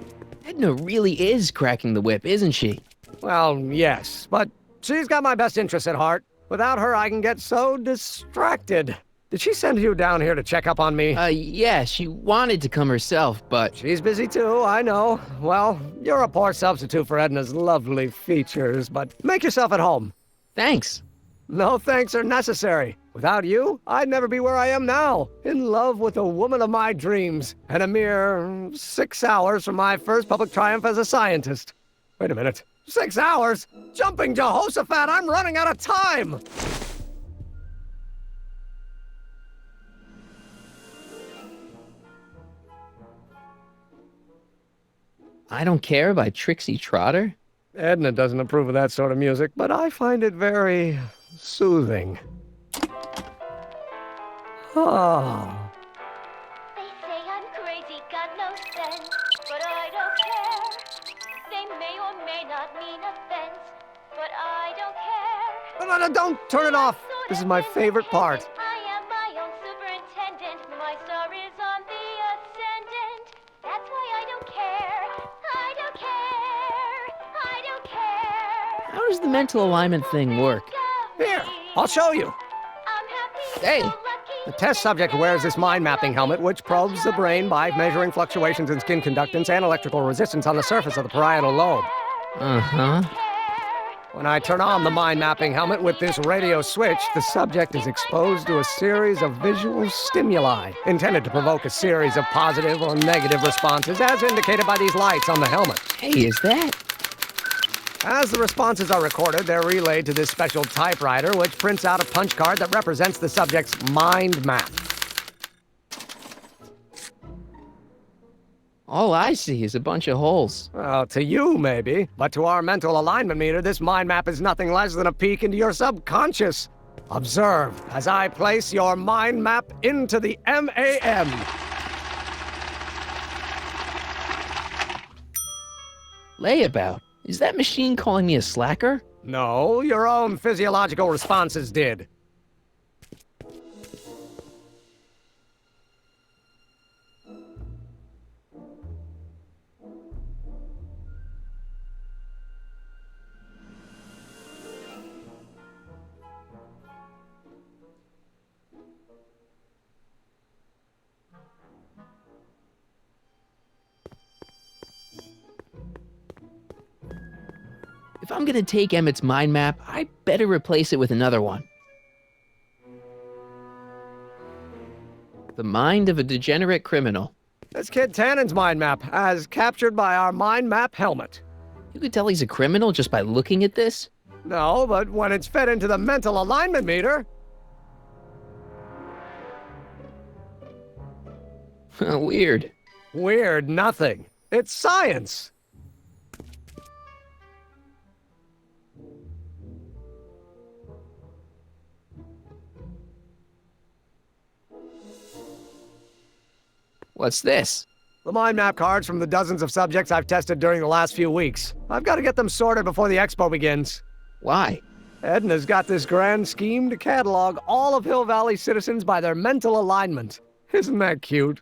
Edna really is cracking the whip, isn't she? Well, yes, but she's got my best interests at heart. Without her, I can get so distracted. Did she send you down here to check up on me? Yeah, she wanted to come herself, but... She's busy too, I know. Well, you're a poor substitute for Edna's lovely features, but make yourself at home. Thanks. No thanks are necessary. Without you, I'd never be where I am now, in love with the woman of my dreams, and a mere 6 hours from my first public triumph as a scientist. Wait a minute. 6 hours? Jumping Jehoshaphat, I'm running out of time! I Don't Care by Trixie Trotter? Edna doesn't approve of that sort of music, but I find it very soothing. Oh. They say I'm crazy, got no sense, but I don't care. They may or may not mean offense, but I don't care. No, don't turn it off. This is my favorite part. I am my own superintendent. My star is on the ascendant. That's why I don't care. I don't care. I don't care. How does the mental alignment thing work? Here, I'll show you. Hey! The test subject wears this mind mapping helmet, which probes the brain by measuring fluctuations in skin conductance and electrical resistance on the surface of the parietal lobe. Uh-huh. When I turn on the mind mapping helmet with this radio switch, the subject is exposed to a series of visual stimuli, intended to provoke a series of positive or negative responses, as indicated by these lights on the helmet. Hey, is that? As the responses are recorded, they're relayed to this special typewriter, which prints out a punch card that represents the subject's mind map. All I see is a bunch of holes. Well, to you, maybe. But to our mental alignment meter, this mind map is nothing less than a peek into your subconscious. Observe as I place your mind map into the MAM. Layabout. Is that machine calling me a slacker? No, your own physiological responses did. If I'm gonna take Emmett's mind map, I better replace it with another one. The mind of a degenerate criminal. This kid Tannen's mind map, as captured by our mind map helmet. You could tell he's a criminal just by looking at this? No, but when it's fed into the mental alignment meter... Weird. Weird nothing. It's science. What's this? The mind map cards from the dozens of subjects I've tested during the last few weeks. I've got to get them sorted before the expo begins. Why? Edna's got this grand scheme to catalog all of Hill Valley citizens by their mental alignment. Isn't that cute?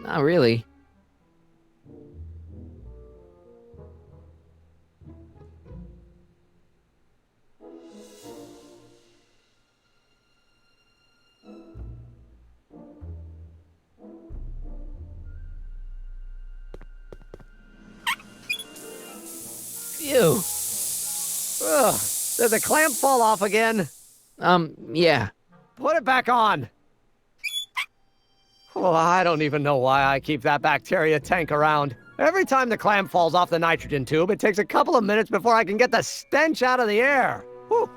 Not really. Phew. Ugh, did the clamp fall off again? Yeah. Put it back on. Oh, I don't even know why I keep that bacteria tank around. Every time the clamp falls off the nitrogen tube, it takes a couple of minutes before I can get the stench out of the air. Whew.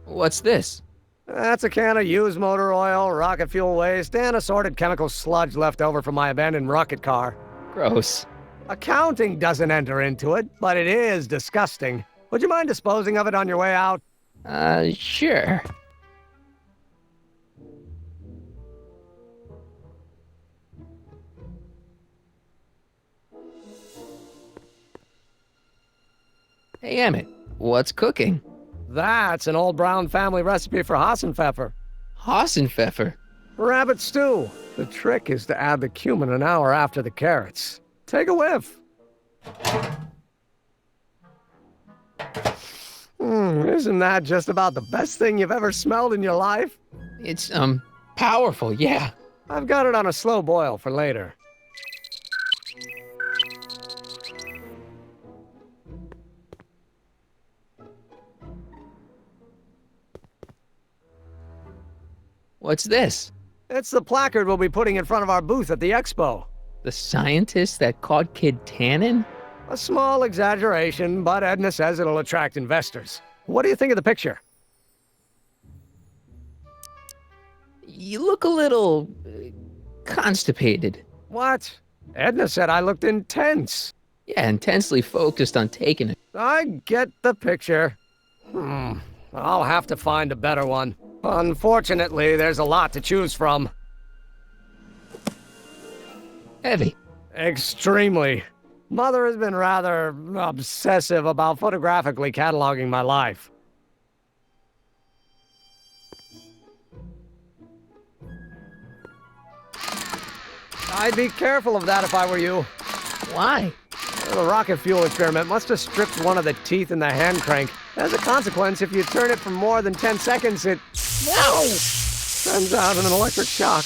What's this? That's a can of used motor oil, rocket fuel waste, and assorted chemical sludge left over from my abandoned rocket car. Gross. Accounting doesn't enter into it, but it is disgusting. Would you mind disposing of it on your way out? Sure. Hey, Emmett, what's cooking? That's an old Brown family recipe for Hassenpfeffer. Hassenpfeffer? Rabbit stew. The trick is to add the cumin an hour after the carrots. Take a whiff. Isn't that just about the best thing you've ever smelled in your life? It's, powerful, yeah. I've got it on a slow boil for later. What's this? It's the placard we'll be putting in front of our booth at the expo. The scientist that caught Kid Tannen? A small exaggeration, but Edna says it'll attract investors. What do you think of the picture? You look a little... constipated. What? Edna said I looked intense. Yeah, intensely focused on taking it. I get the picture. I'll have to find a better one. Unfortunately, there's a lot to choose from. Heavy. Extremely. Mother has been rather obsessive about photographically cataloging my life. I'd be careful of that if I were you. Why? The rocket fuel experiment must have stripped one of the teeth in the hand crank. As a consequence, if you turn it for more than 10 seconds, it... No! Sends out an electric shock.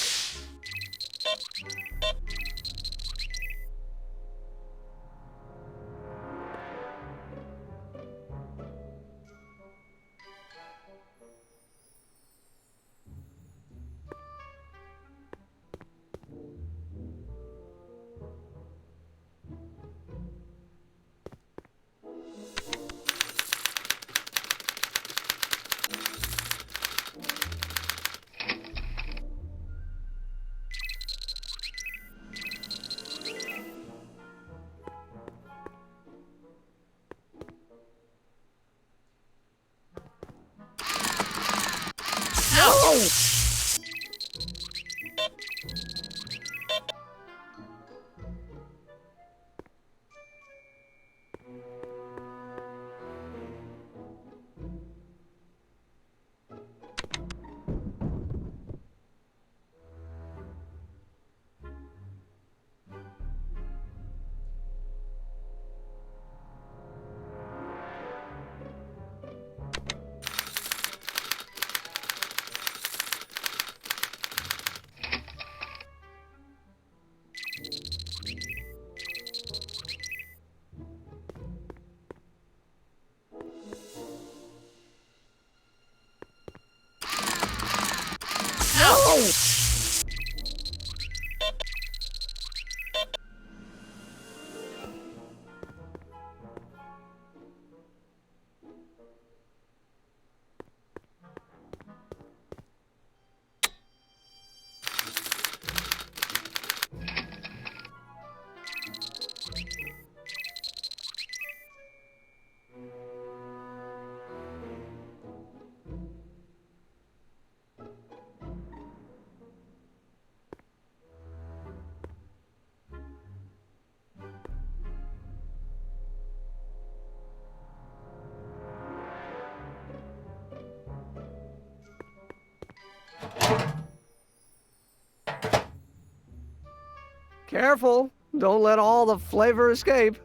Careful, don't let all the flavor escape.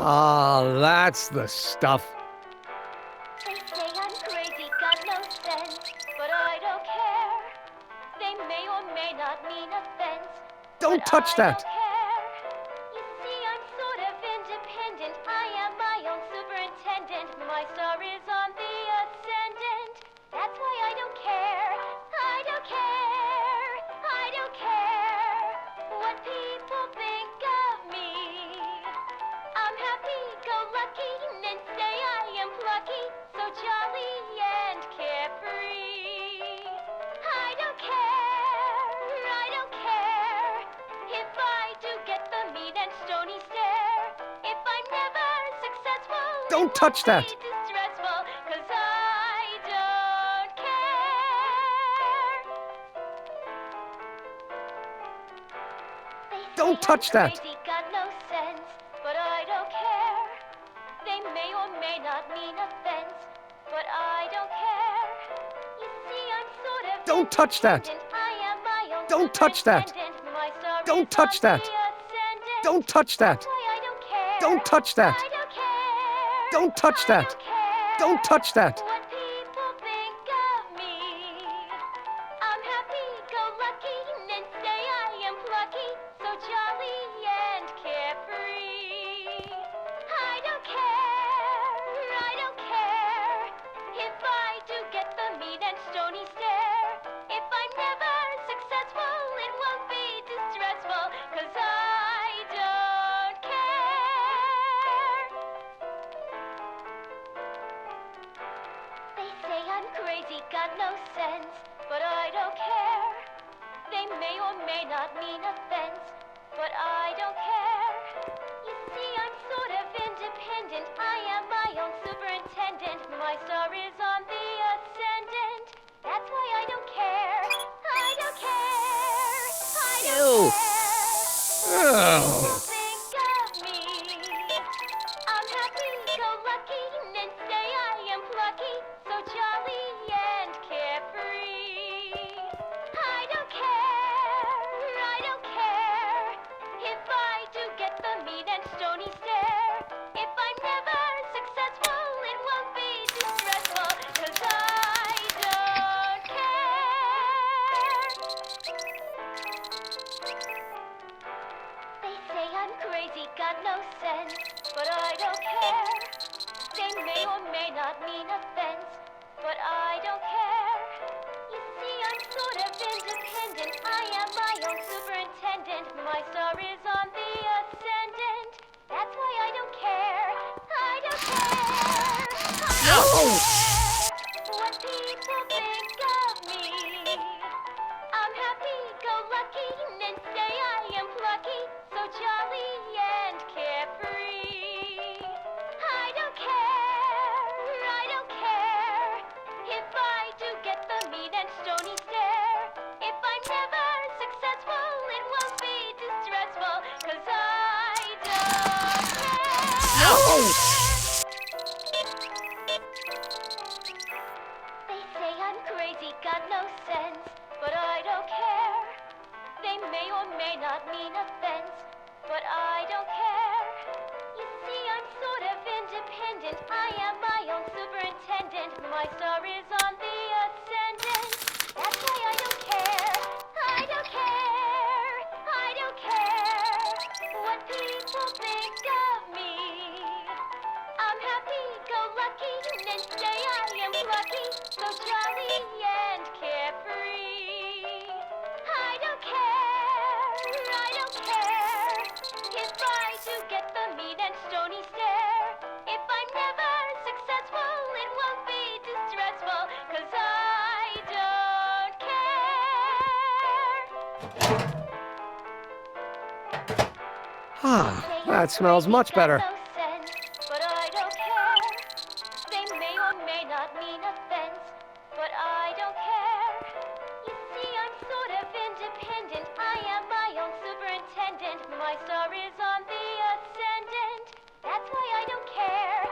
Ah, that's the stuff. They say I'm crazy, got no sense, but I don't care. They may or may not mean offense. Don't touch that. Don't care. You see, I'm sort of independent. I am my own superintendent. My star is on the ascendant. That's why I don't care. I don't care. I don't care what people think of me. I'm happy-go-lucky, and say I am plucky, so jolly and carefree. I don't care if I do get the mean and stony stare. If I'm never successful, Don't touch that. it won't be distressful, 'cause I don't care. They say Don't touch I'm that. crazy, got no sense, but I don't care. They may or may not mean offense, but I don't care. You see, I'm sort of Don't touch that. independent. I am my own Don't touch that. superintendent. My star Don't is touch on that. the ascendant. Don't touch that. That's why I don't care. Don't touch that. I don't care. Don't touch that. I don't care Don't touch that. what people think of me. I'm happy-go-lucky, and say I am plucky, so jolly and carefree. I don't care if I do get the mean and stony stare. If I'm never successful, it won't be distressful, 'cause I don't care. They say I'm crazy, got no sense, but I don't care. They may or may not mean offense, but I don't care. You see, I'm sort of independent. I am my own superintendent. My star is on the ascendant. That's why I don't care. I don't care. I don't care. Oh. Think of me. I'm happy-go-lucky, and say I am plucky, so jolly and carefree. I don't care if I do get the mean and stony stare. If I'm never successful, it won't be distressful, 'cause I don't care. They say I'm crazy, got no sense, but I don't care. They may or may not mean offense, but I don't care. You see, I'm sort of independent. I am my own superintendent. My star is on the ascendant. That's why I don't care. I don't care. I don't care what people think of me. I'm happy-go-lucky, and say I am plucky, so jolly and carefree. I don't care if I do get the mean and stony stare. If I'm never successful, it won't be distressful, 'cause I don't care. They say I'm crazy, got no sense, but I don't care. They may or may not mean offense, but I don't care. You see, I'm sort of independent. I am my own superintendent. My star is on the ascendant. That's why I don't care. I don't care. I don't care what people think of me. I'm happy-go-lucky, and say I am plucky, so jolly and carefree. I don't care if I do get the mean and stony stare. If I'm never successful, it won't be distressful, 'cause I don't care. Ah, that smells much better. No sense, but I don't care. They may or may not mean offense, but I don't care. You see, I'm sort of independent. I am my own superintendent. My star is on the ascendant. That's why I don't care.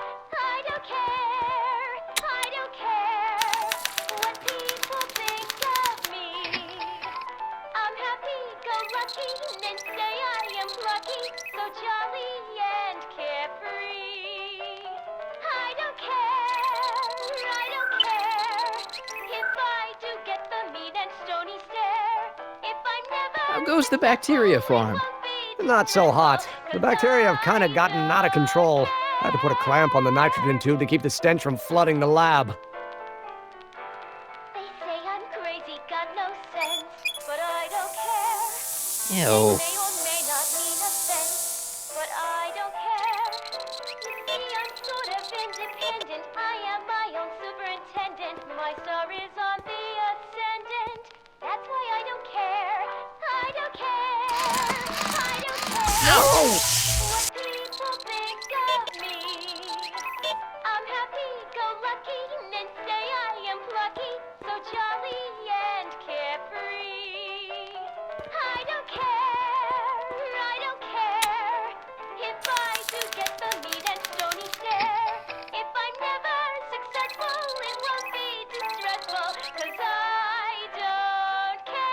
I don't care. I don't care what people think of me. I'm happy-go-lucky, and say I am plucky, so jolly and carefree. How goes the bacteria farm? Not so hot. The bacteria have kind of gotten out of control. I had to put a clamp on the nitrogen tube to keep the stench from flooding the lab. They say I'm crazy, got no sense, but I don't care. Ew. It may or may not mean offense, but I don't care. You see, I'm sort of independent. I am my own superintendent. My star is on the ascendant. That's why I don't care. I don't care. I don't care. No! What people think of me. I'm happy-go-lucky and say I am plucky, so jolly and carefree. I don't care. I don't care. If I do get the meat and stony stare. If I'm never successful, it won't be distressful, 'cause I don't care.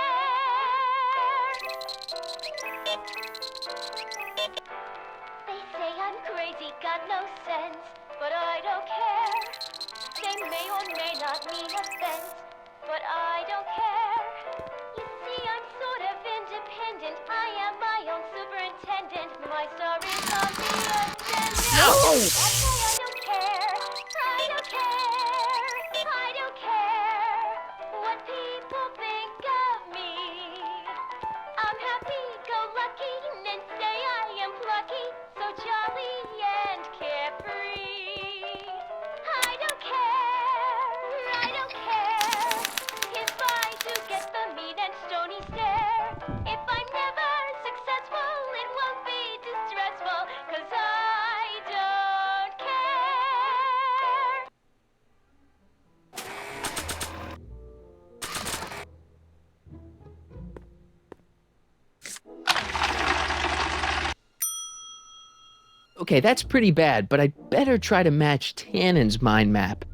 They say I'm crazy, got no sense, but I don't care. They may or may not mean offense, but I don't care. You see, I'm sort of independent. I am my own superintendent. My star is on the ascendant. No! That's why I don't care. I don't care. I don't care what people think of me. I'm happy-go-lucky and say I am plucky, so jolly and carefree. I don't care. I don't care. If I do get the mean and stony stare. If I'm never successful, it won't be distressful, 'cause I don't care. Okay, that's pretty bad, but I'd better try to match Tannen's mind map.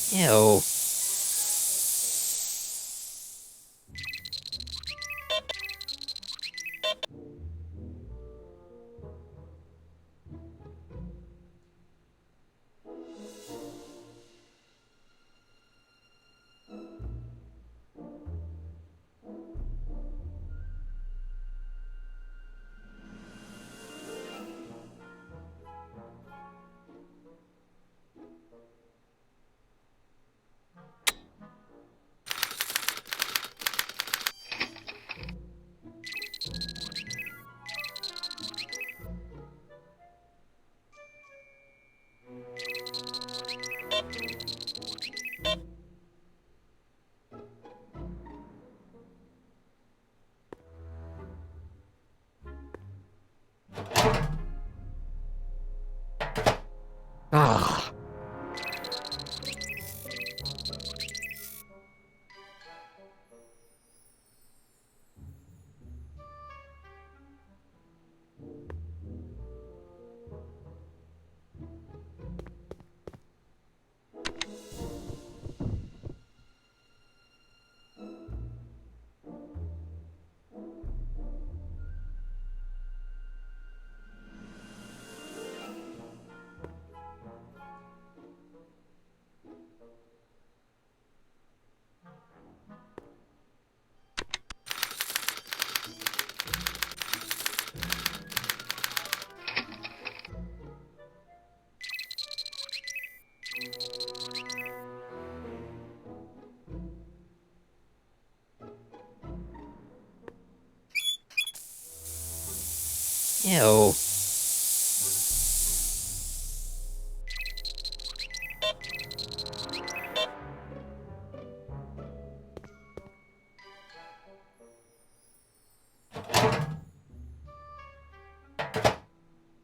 Ew. Ah. Ew.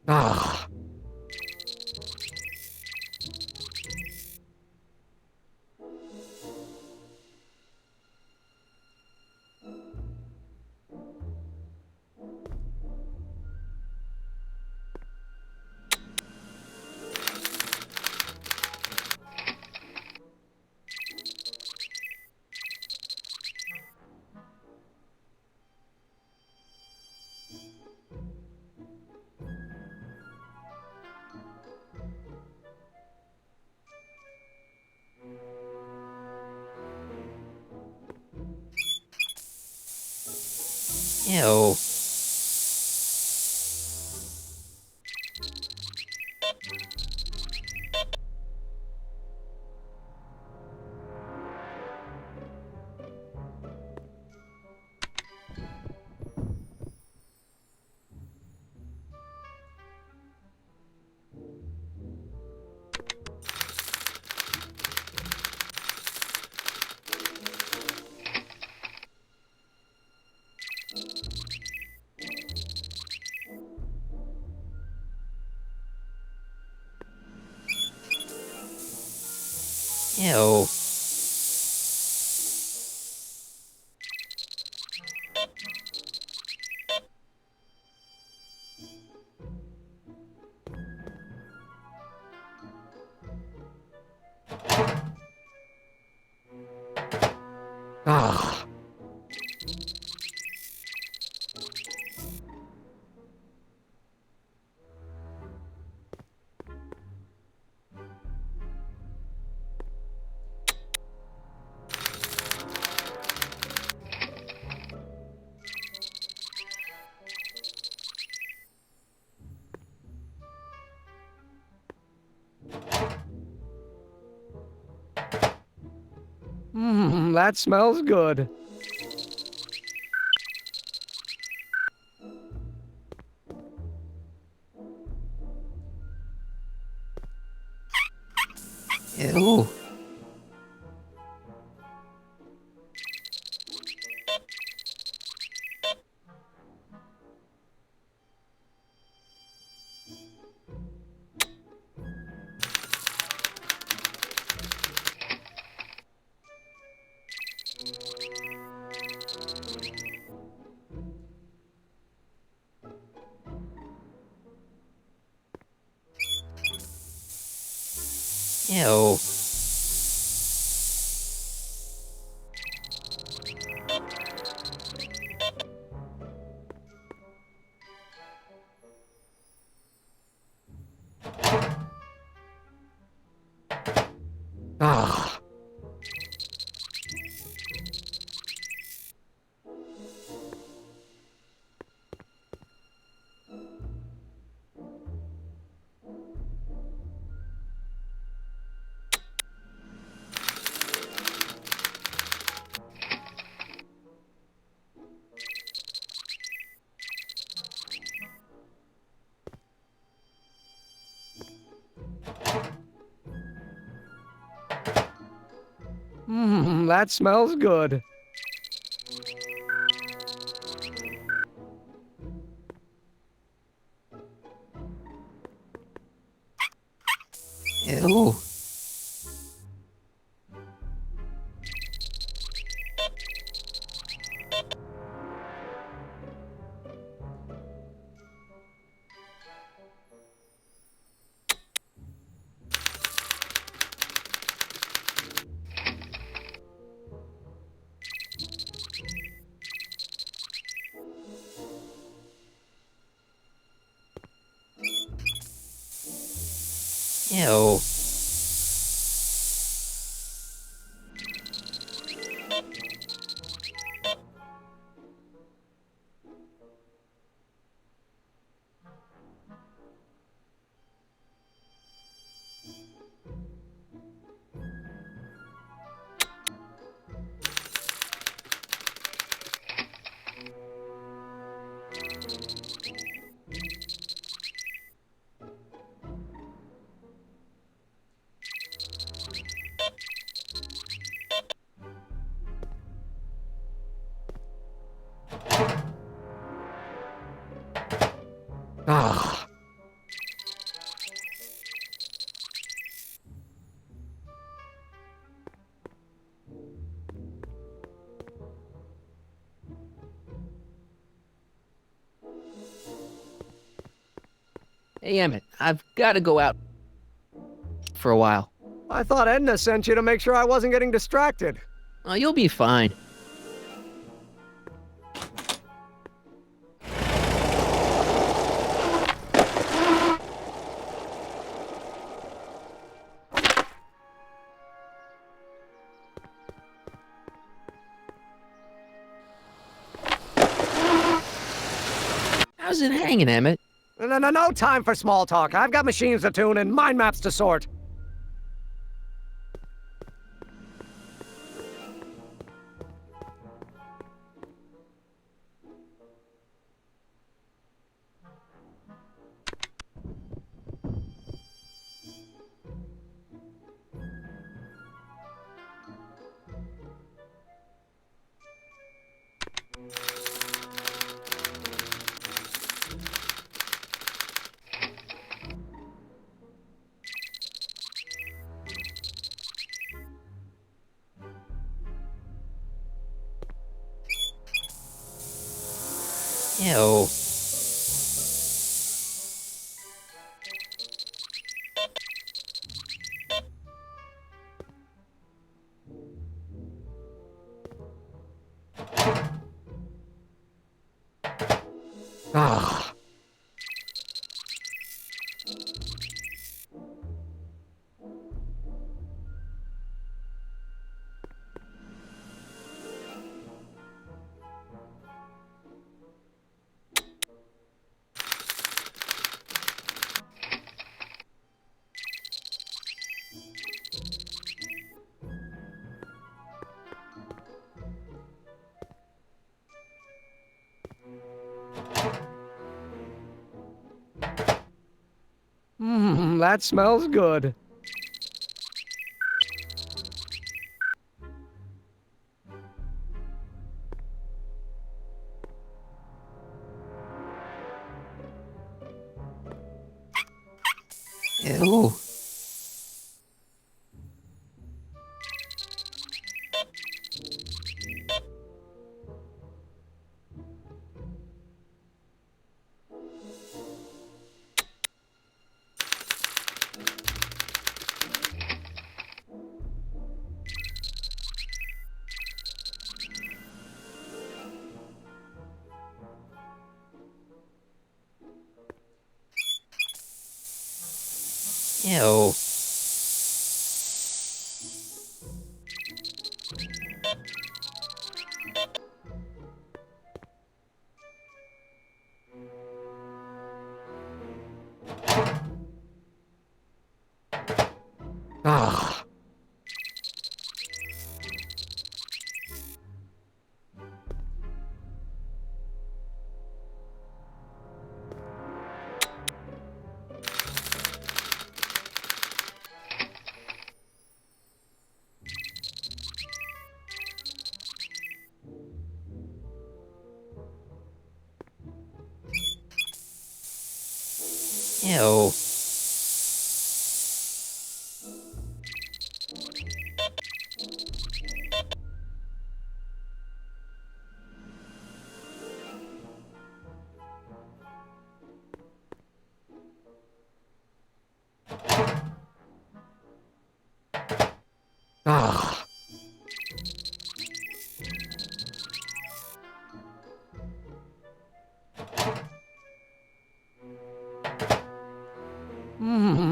Ah. Ew. Ew. Ah. That smells good. Ew. Ew. Ah. That smells good. Ew. Ew. Ah. Hey, Emmett, I've got to go out for a while. I thought Edna sent you to make sure I wasn't getting distracted. Oh, you'll be fine. How's it hanging, Emmett? No time for small talk. I've got machines to tune and mind maps to sort. Ew. Ah. That smells good. Ew. Ew. Ah. Ew. Ah.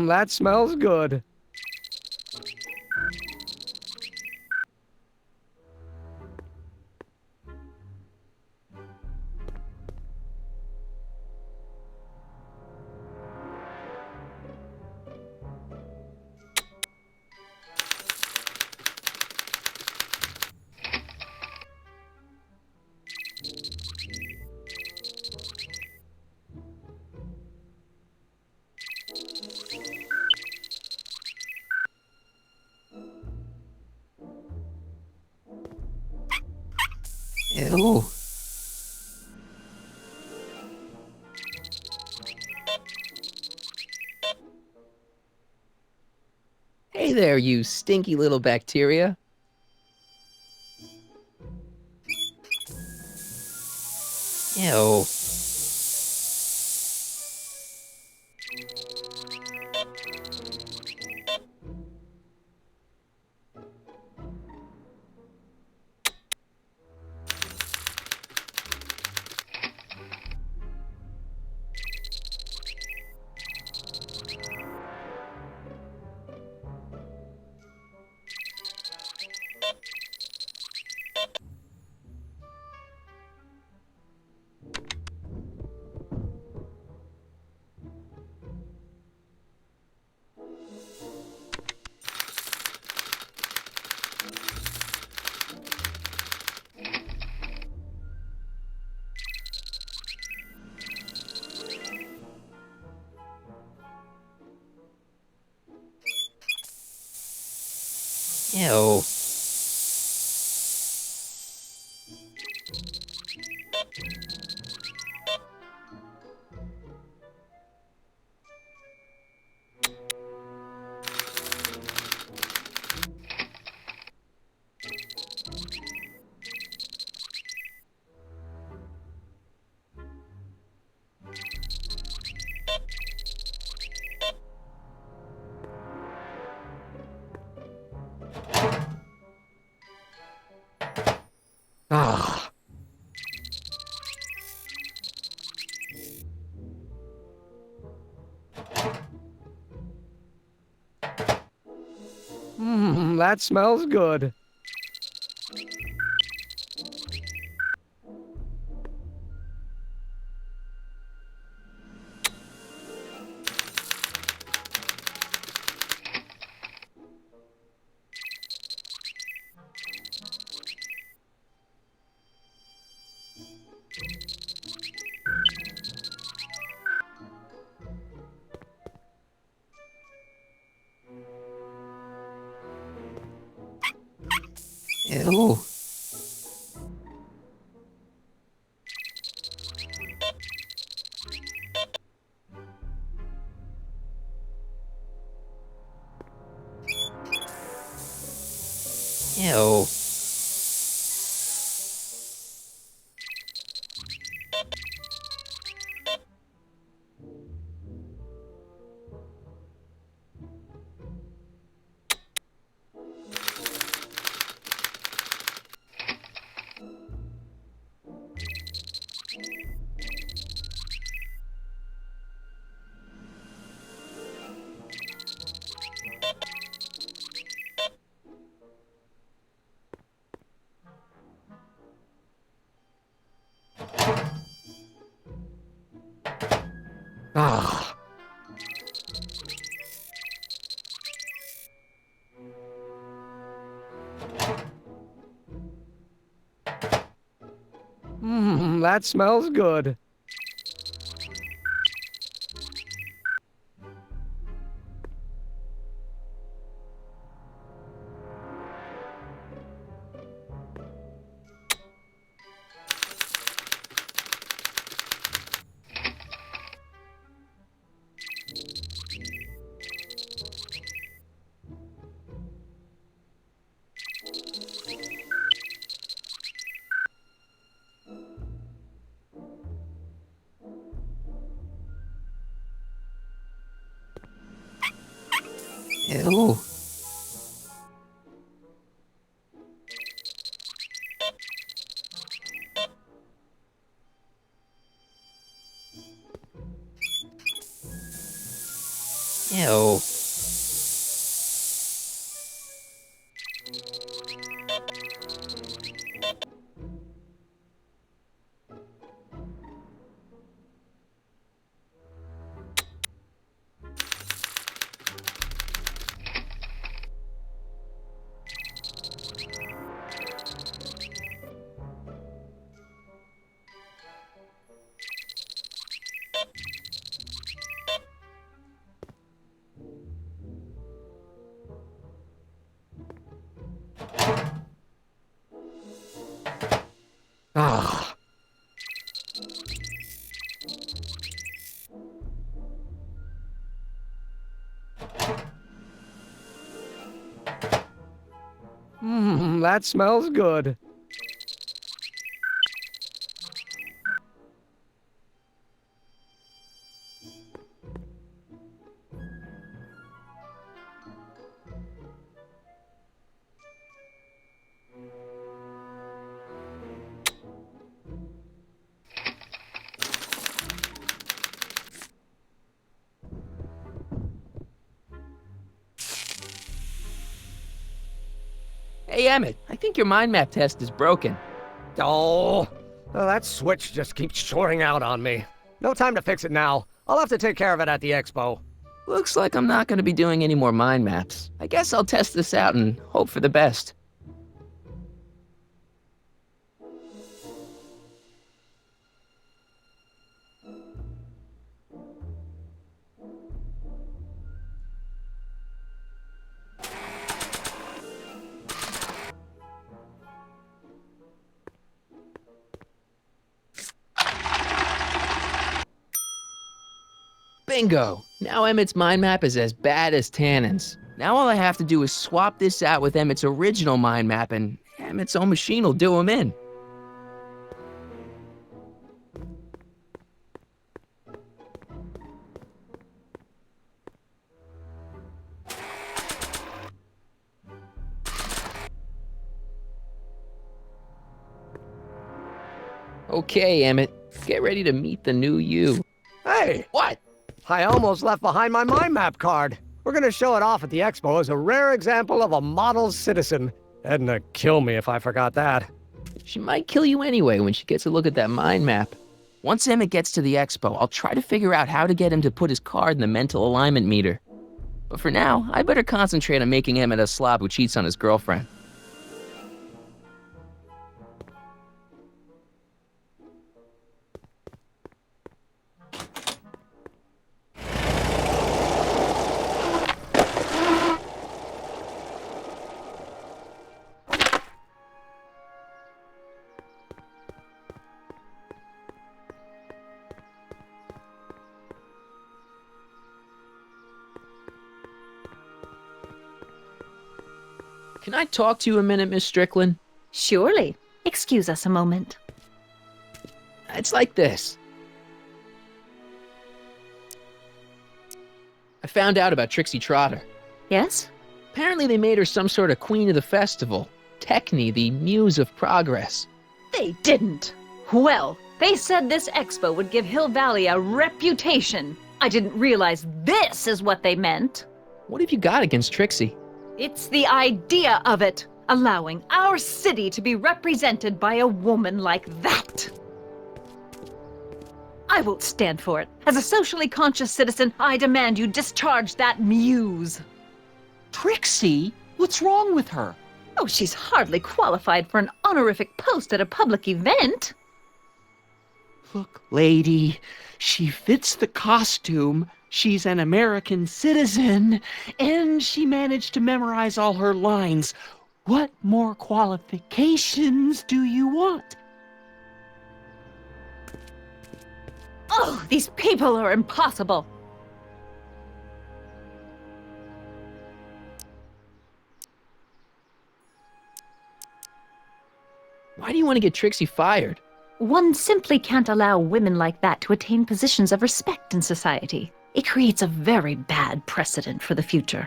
That smells good. Ew. Hey there, you stinky little bacteria. Ew. Ew. Ah. That smells good. Ew. Ew. Ah. That smells good. Ew. Ew. Ah. That smells good. Hey, Emmett, I think your mind map test is broken. Oh, that switch just keeps shorting out on me. No time to fix it now. I'll have to take care of it at the expo. Looks like I'm not going to be doing any more mind maps. I guess I'll test this out and hope for the best. Bingo! Now Emmett's mind map is as bad as Tannen's. Now all I have to do is swap this out with Emmett's original mind map and Emmett's own machine will do him in. Okay, Emmett, get ready to meet the new you. Hey! What? I almost left behind my mind map card. We're gonna show it off at the expo as a rare example of a model citizen. Edna kill me if I forgot that. She might kill you anyway when she gets a look at that mind map. Once Emmett gets to the expo, I'll try to figure out how to get him to put his card in the mental alignment meter. But for now, I better concentrate on making Emmett a slob who cheats on his girlfriend. Can I talk to you a minute, Miss Strickland? Surely. Excuse us a moment. It's like this. I found out about Trixie Trotter. Yes? Apparently they made her some sort of queen of the festival. Techne, the muse of progress. They didn't. Well, they said this expo would give Hill Valley a reputation. I didn't realize this is what they meant. What have you got against Trixie? It's the idea of it, allowing our city to be represented by a woman like that. I won't stand for it. As a socially conscious citizen, I demand you discharge that muse. Trixie? What's wrong with her? Oh, she's hardly qualified for an honorific post at a public event. Look, lady, she fits the costume. She's an American citizen, and she managed to memorize all her lines. What more qualifications do you want? Oh, these people are impossible. Why do you want to get Trixie fired? One simply can't allow women like that to attain positions of respect in society. It creates a very bad precedent for the future.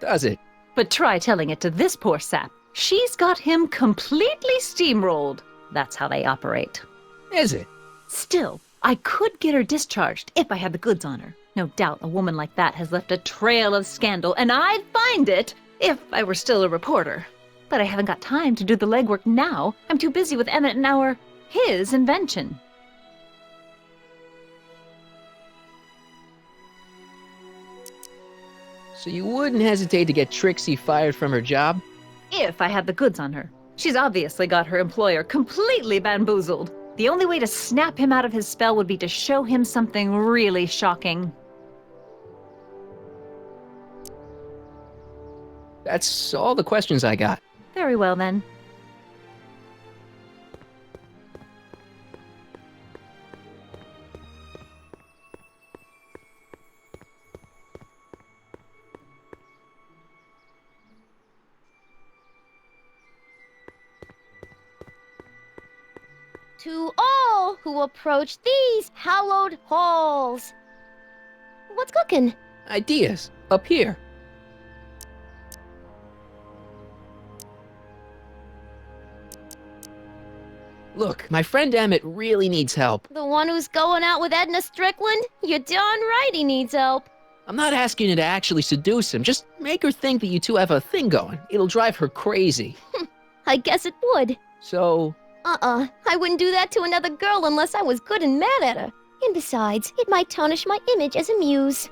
Does it? But try telling it to this poor sap. She's got him completely steamrolled. That's how they operate. Is it? Still, I could get her discharged if I had the goods on her. No doubt a woman like that has left a trail of scandal, and I'd find it if I were still a reporter. But I haven't got time to do the legwork now. I'm too busy with Emmett and his invention. So you wouldn't hesitate to get Trixie fired from her job? If I had the goods on her. She's obviously got her employer completely bamboozled. The only way to snap him out of his spell would be to show him something really shocking. That's all the questions I got. Very well, then. To all who approach these hallowed halls. What's cooking? Ideas. Up here. Look, my friend Emmett really needs help. The one who's going out with Edna Strickland? You're darn right he needs help. I'm not asking you to actually seduce him. Just make her think that you two have a thing going. It'll drive her crazy. I guess it would. So... I wouldn't do that to another girl unless I was good and mad at her. And besides, it might tarnish my image as a muse.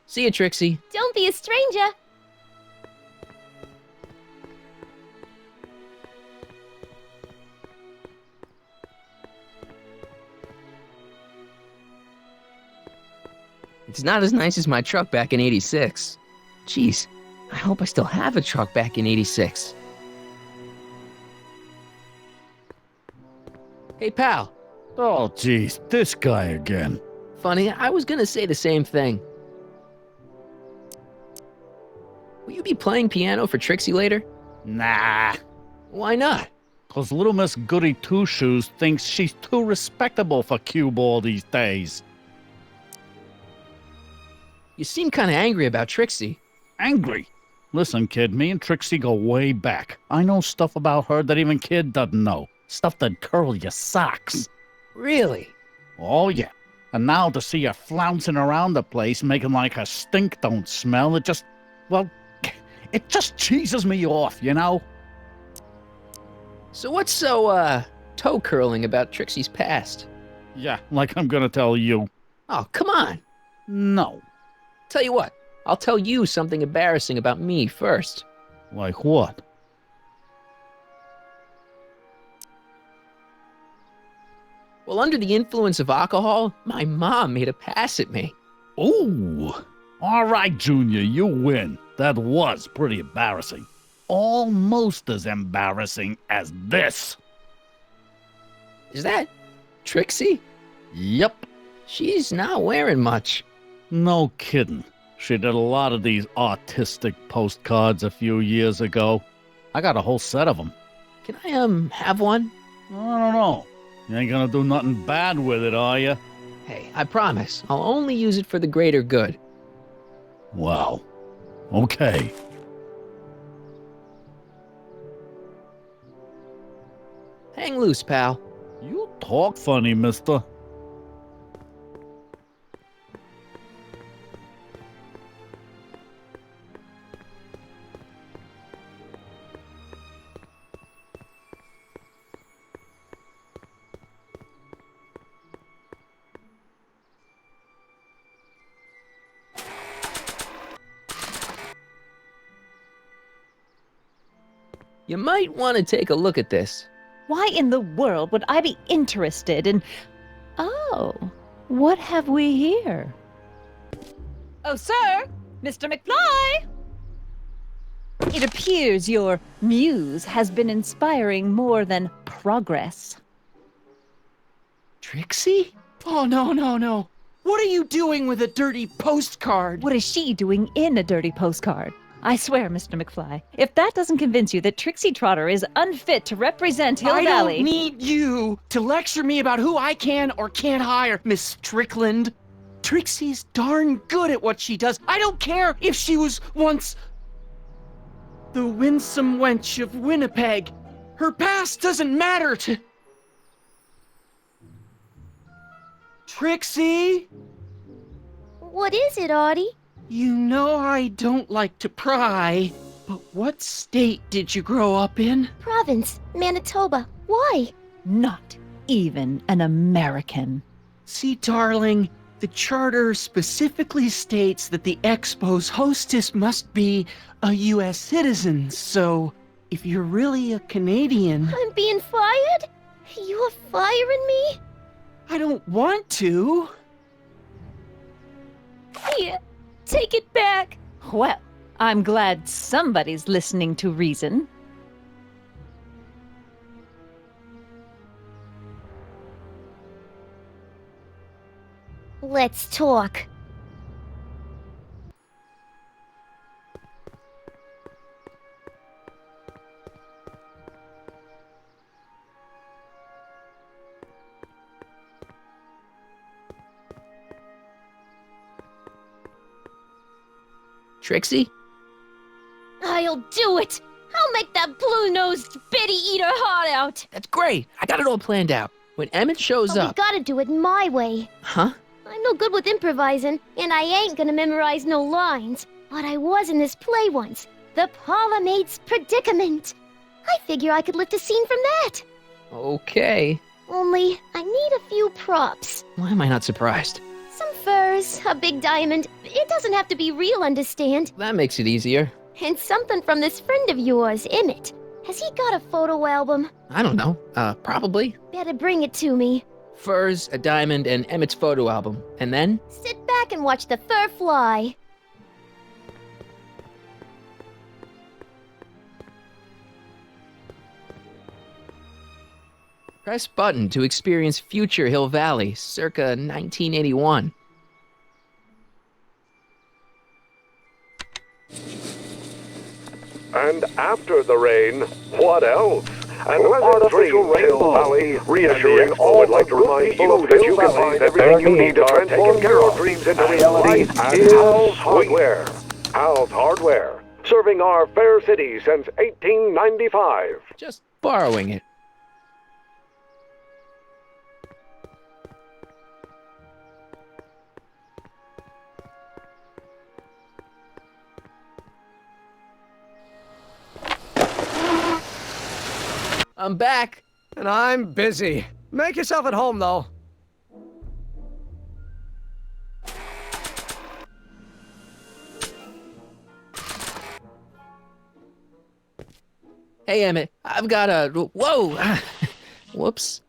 See you, Trixie. Don't be a stranger. It's not as nice as my truck back in '86. Jeez, I hope I still have a truck back in '86. Hey, pal. Oh, geez, this guy again. Funny, I was gonna say the same thing. Will you be playing piano for Trixie later? Nah. Why not? 'Cause little Miss Goody Two-Shoes thinks she's too respectable for cue ball these days. You seem kinda angry about Trixie. Angry? Listen, kid, me and Trixie go way back. I know stuff about her that even Kid doesn't know. Stuff that'd curl your socks. Really? Oh, yeah. And now to see her flouncing around the place, making like her stink don't smell, it just, well, it just cheeses me off, you know? So what's so, toe curling about Trixie's past? Yeah, like I'm gonna tell you. Oh, come on. No. Tell you what, I'll tell you something embarrassing about me first. Like what? Well, under the influence of alcohol, my mom made a pass at me. Ooh. All right, Junior, you win. That was pretty embarrassing. Almost as embarrassing as this. Is that Trixie? Yep. She's not wearing much. No kidding. She did a lot of these artistic postcards a few years ago. I got a whole set of them. Can I, have one? I don't know. You ain't gonna do nothing bad with it, are you? Hey, I promise. I'll only use it for the greater good. Well, okay. Hang loose, pal. You talk funny, mister. You might want to take a look at this. Why in the world would I be interested in... Oh, what have we here? Oh, sir! Mr. McFly! It appears your muse has been inspiring more than progress. Trixie? Oh, no. What are you doing with a dirty postcard? What is she doing in a dirty postcard? I swear, Mr. McFly, if that doesn't convince you that Trixie Trotter is unfit to represent Hill Valley... I don't need you to lecture me about who I can or can't hire, Miss Strickland. Trixie's darn good at what she does. I don't care if she was once the winsome wench of Winnipeg. Her past doesn't matter to... Trixie? What is it, Audie? You know I don't like to pry, but what state did you grow up in? Province, Manitoba. Why? Not even an American. See, darling, the charter specifically states that the Expo's hostess must be a U.S. citizen, so if you're really a Canadian... I'm being fired? You're firing me? I don't want to. Here, take it back. Well, I'm glad somebody's listening to reason. Let's talk. Trixie? I'll do it! I'll make that blue-nosed Betty eat her heart out! That's great. I got it all planned out. When Emmett shows But up... we gotta do it my way. Huh? I'm no good with improvising, and I ain't gonna memorize no lines. But I was in this play once. The Parlourmaid's Predicament. I figure I could lift a scene from that. Okay. Only, I need a few props. Why am I not surprised? Some furs, a big diamond. It doesn't have to be real, understand? That makes it easier. And something from this friend of yours, Emmett. Has he got a photo album? I don't know. Probably. Better bring it to me. Furs, a diamond, and Emmett's photo album. And then? Sit back and watch the fur fly. Press button to experience future Hill Valley, circa 1981. And after the rain, what else? An artificial rainbow valley, reassuring all would like to remind you that you can find everything you need to transform your dreams into reality at Hal's Hardware. Hal's Hardware, serving our fair city since 1895. Just borrowing it. I'm back. And I'm busy. Make yourself at home, though. Hey, Emmett, I've got a... Whoa! Whoops.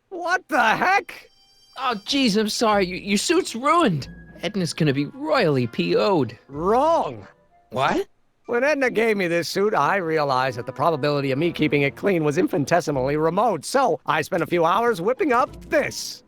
What the heck? Oh, jeez, I'm sorry. Your suit's ruined. Edna's gonna be royally PO'd. Wrong. What? When Edna gave me this suit, I realized that the probability of me keeping it clean was infinitesimally remote, so I spent a few hours whipping up this.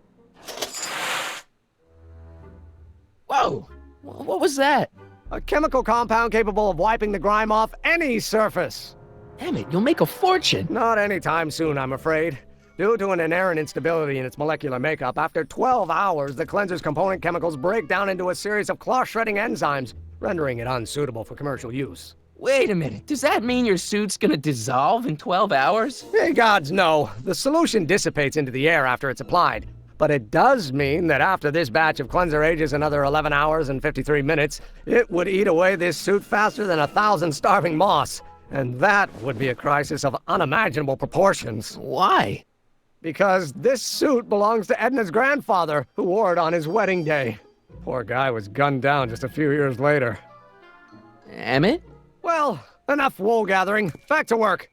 Whoa! What was that? A chemical compound capable of wiping the grime off any surface. Emmett, you'll make a fortune. Not anytime soon, I'm afraid. Due to an inherent instability in its molecular makeup, after 12 hours, the cleanser's component chemicals break down into a series of cloth-shredding enzymes, rendering it unsuitable for commercial use. Wait a minute, does that mean your suit's gonna dissolve in 12 hours? Hey gods, no. The solution dissipates into the air after it's applied. But it does mean that after this batch of cleanser ages another 11 hours and 53 minutes, it would eat away this suit faster than 1,000 starving moths. And that would be a crisis of unimaginable proportions. Why? Because this suit belongs to Edna's grandfather, who wore it on his wedding day. Poor guy was gunned down just a few years later. Emmett? Well, enough wool gathering. Back to work.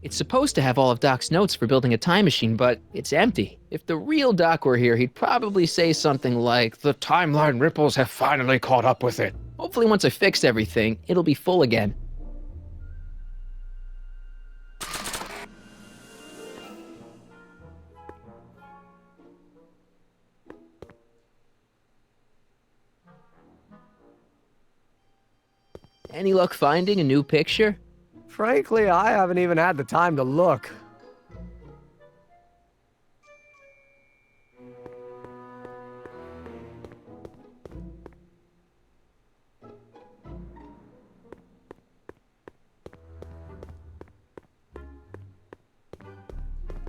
It's supposed to have all of Doc's notes for building a time machine, but it's empty. If the real Doc were here, he'd probably say something like, "The timeline ripples have finally caught up with it." Hopefully once I fix everything, it'll be full again. Any luck finding a new picture? Frankly, I haven't even had the time to look.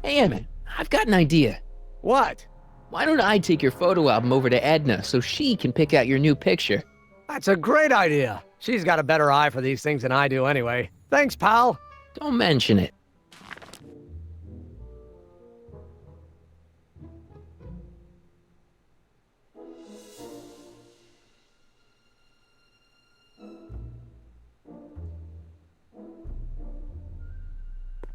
Hey, Emmett, I've got an idea. What? Why don't I take your photo album over to Edna so she can pick out your new picture? That's a great idea. She's got a better eye for these things than I do anyway. Thanks, pal. Don't mention it.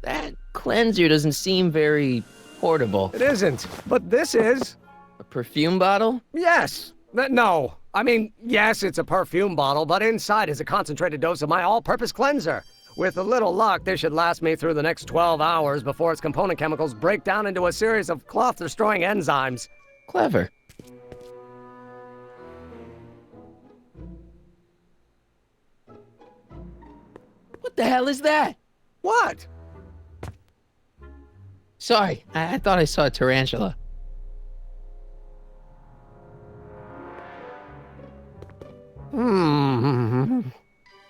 That cleanser doesn't seem very portable. It isn't, but this is. A perfume bottle? Yes. No. I mean, yes, it's a perfume bottle, but inside is a concentrated dose of my all-purpose cleanser. With a little luck, this should last me through the next 12 hours before its component chemicals break down into a series of cloth-destroying enzymes. Clever. What the hell is that? What? Sorry, I thought I saw a tarantula.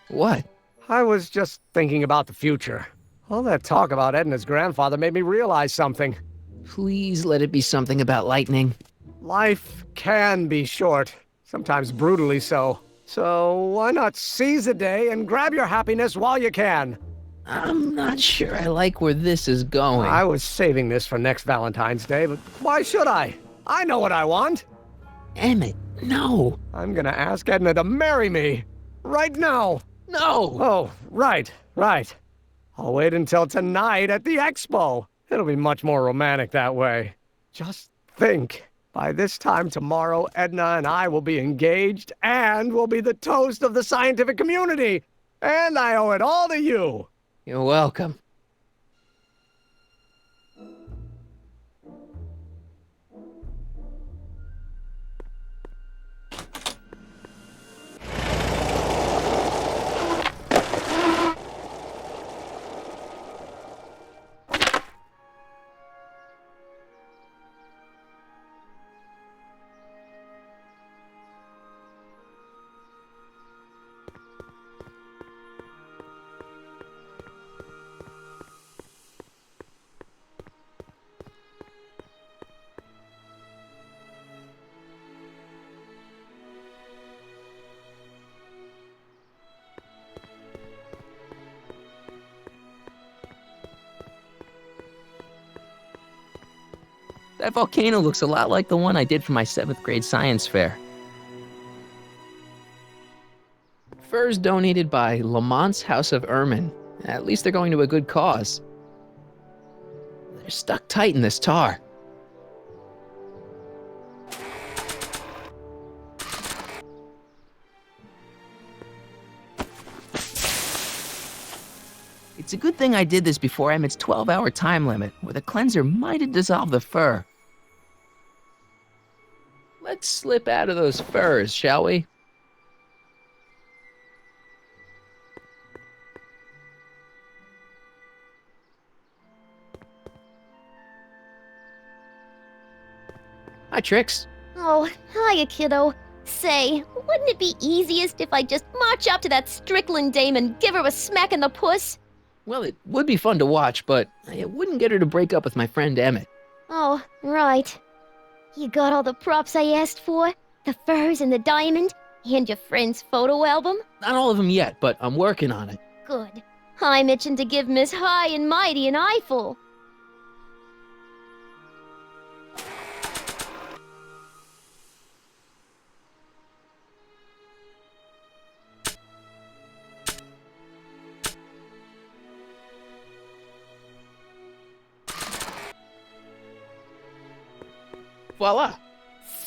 What? I was just thinking about the future. All that talk about Edna's grandfather made me realize something. Please let it be something about lightning. Life can be short, sometimes brutally so. So why not seize the day and grab your happiness while you can? I'm not sure I like where this is going. I was saving this for next Valentine's Day, but why should I? I know what I want. Emmett, no. I'm gonna ask Edna to marry me. Right now. No! Oh, right. I'll wait until tonight at the expo. It'll be much more romantic that way. Just think. By this time tomorrow, Edna and I will be engaged and will be the toast of the scientific community. And I owe it all to you. You're welcome. That volcano looks a lot like the one I did for my 7th grade science fair. Furs donated by Lamont's House of Ermine. At least they're going to a good cause. They're stuck tight in this tar. It's a good thing I did this before Emmett's 12-hour time limit, where the cleanser might have dissolved the fur. Let's slip out of those furs, shall we? Hi, Trix. Oh, hiya, kiddo. Say, wouldn't it be easiest if I just march up to that Strickland dame and give her a smack in the puss? Well, it would be fun to watch, but it wouldn't get her to break up with my friend Emmett. Oh, right. You got all the props I asked for? The furs and the diamond? And your friend's photo album? Not all of them yet, but I'm working on it. Good. I'm itching to give Miss High and Mighty an eyeful. Voila!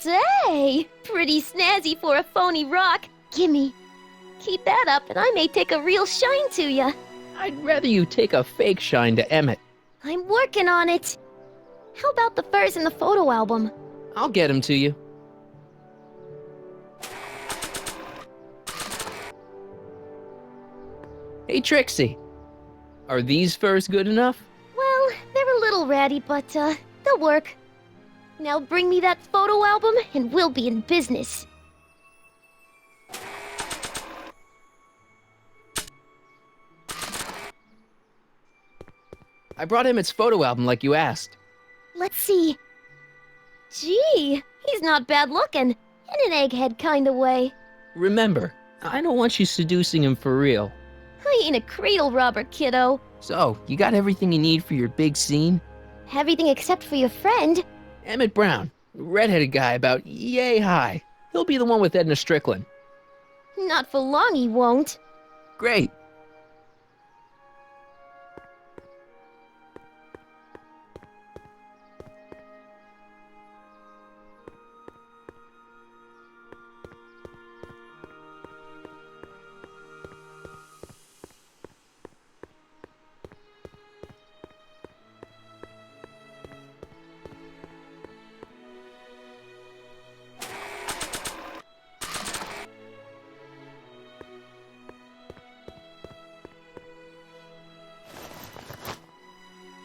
Say, pretty snazzy for a phony rock. Gimme. Keep that up and I may take a real shine to ya. I'd rather you take a fake shine to Emmett. I'm working on it. How about the furs in the photo album? I'll get him to you. Hey, Trixie. Are these furs good enough? Well, they're a little ratty, but, they'll work. Now bring me that photo album and we'll be in business. I brought Emmett's photo album like you asked. Let's see. Gee, he's not bad looking. In an egghead kind of way. Remember, I don't want you seducing him for real. I ain't a cradle robber, kiddo. So, you got everything you need for your big scene? Everything except for your friend. Emmett Brown, redheaded guy about yay high. He'll be the one with Edna Strickland. Not for long he won't. Great.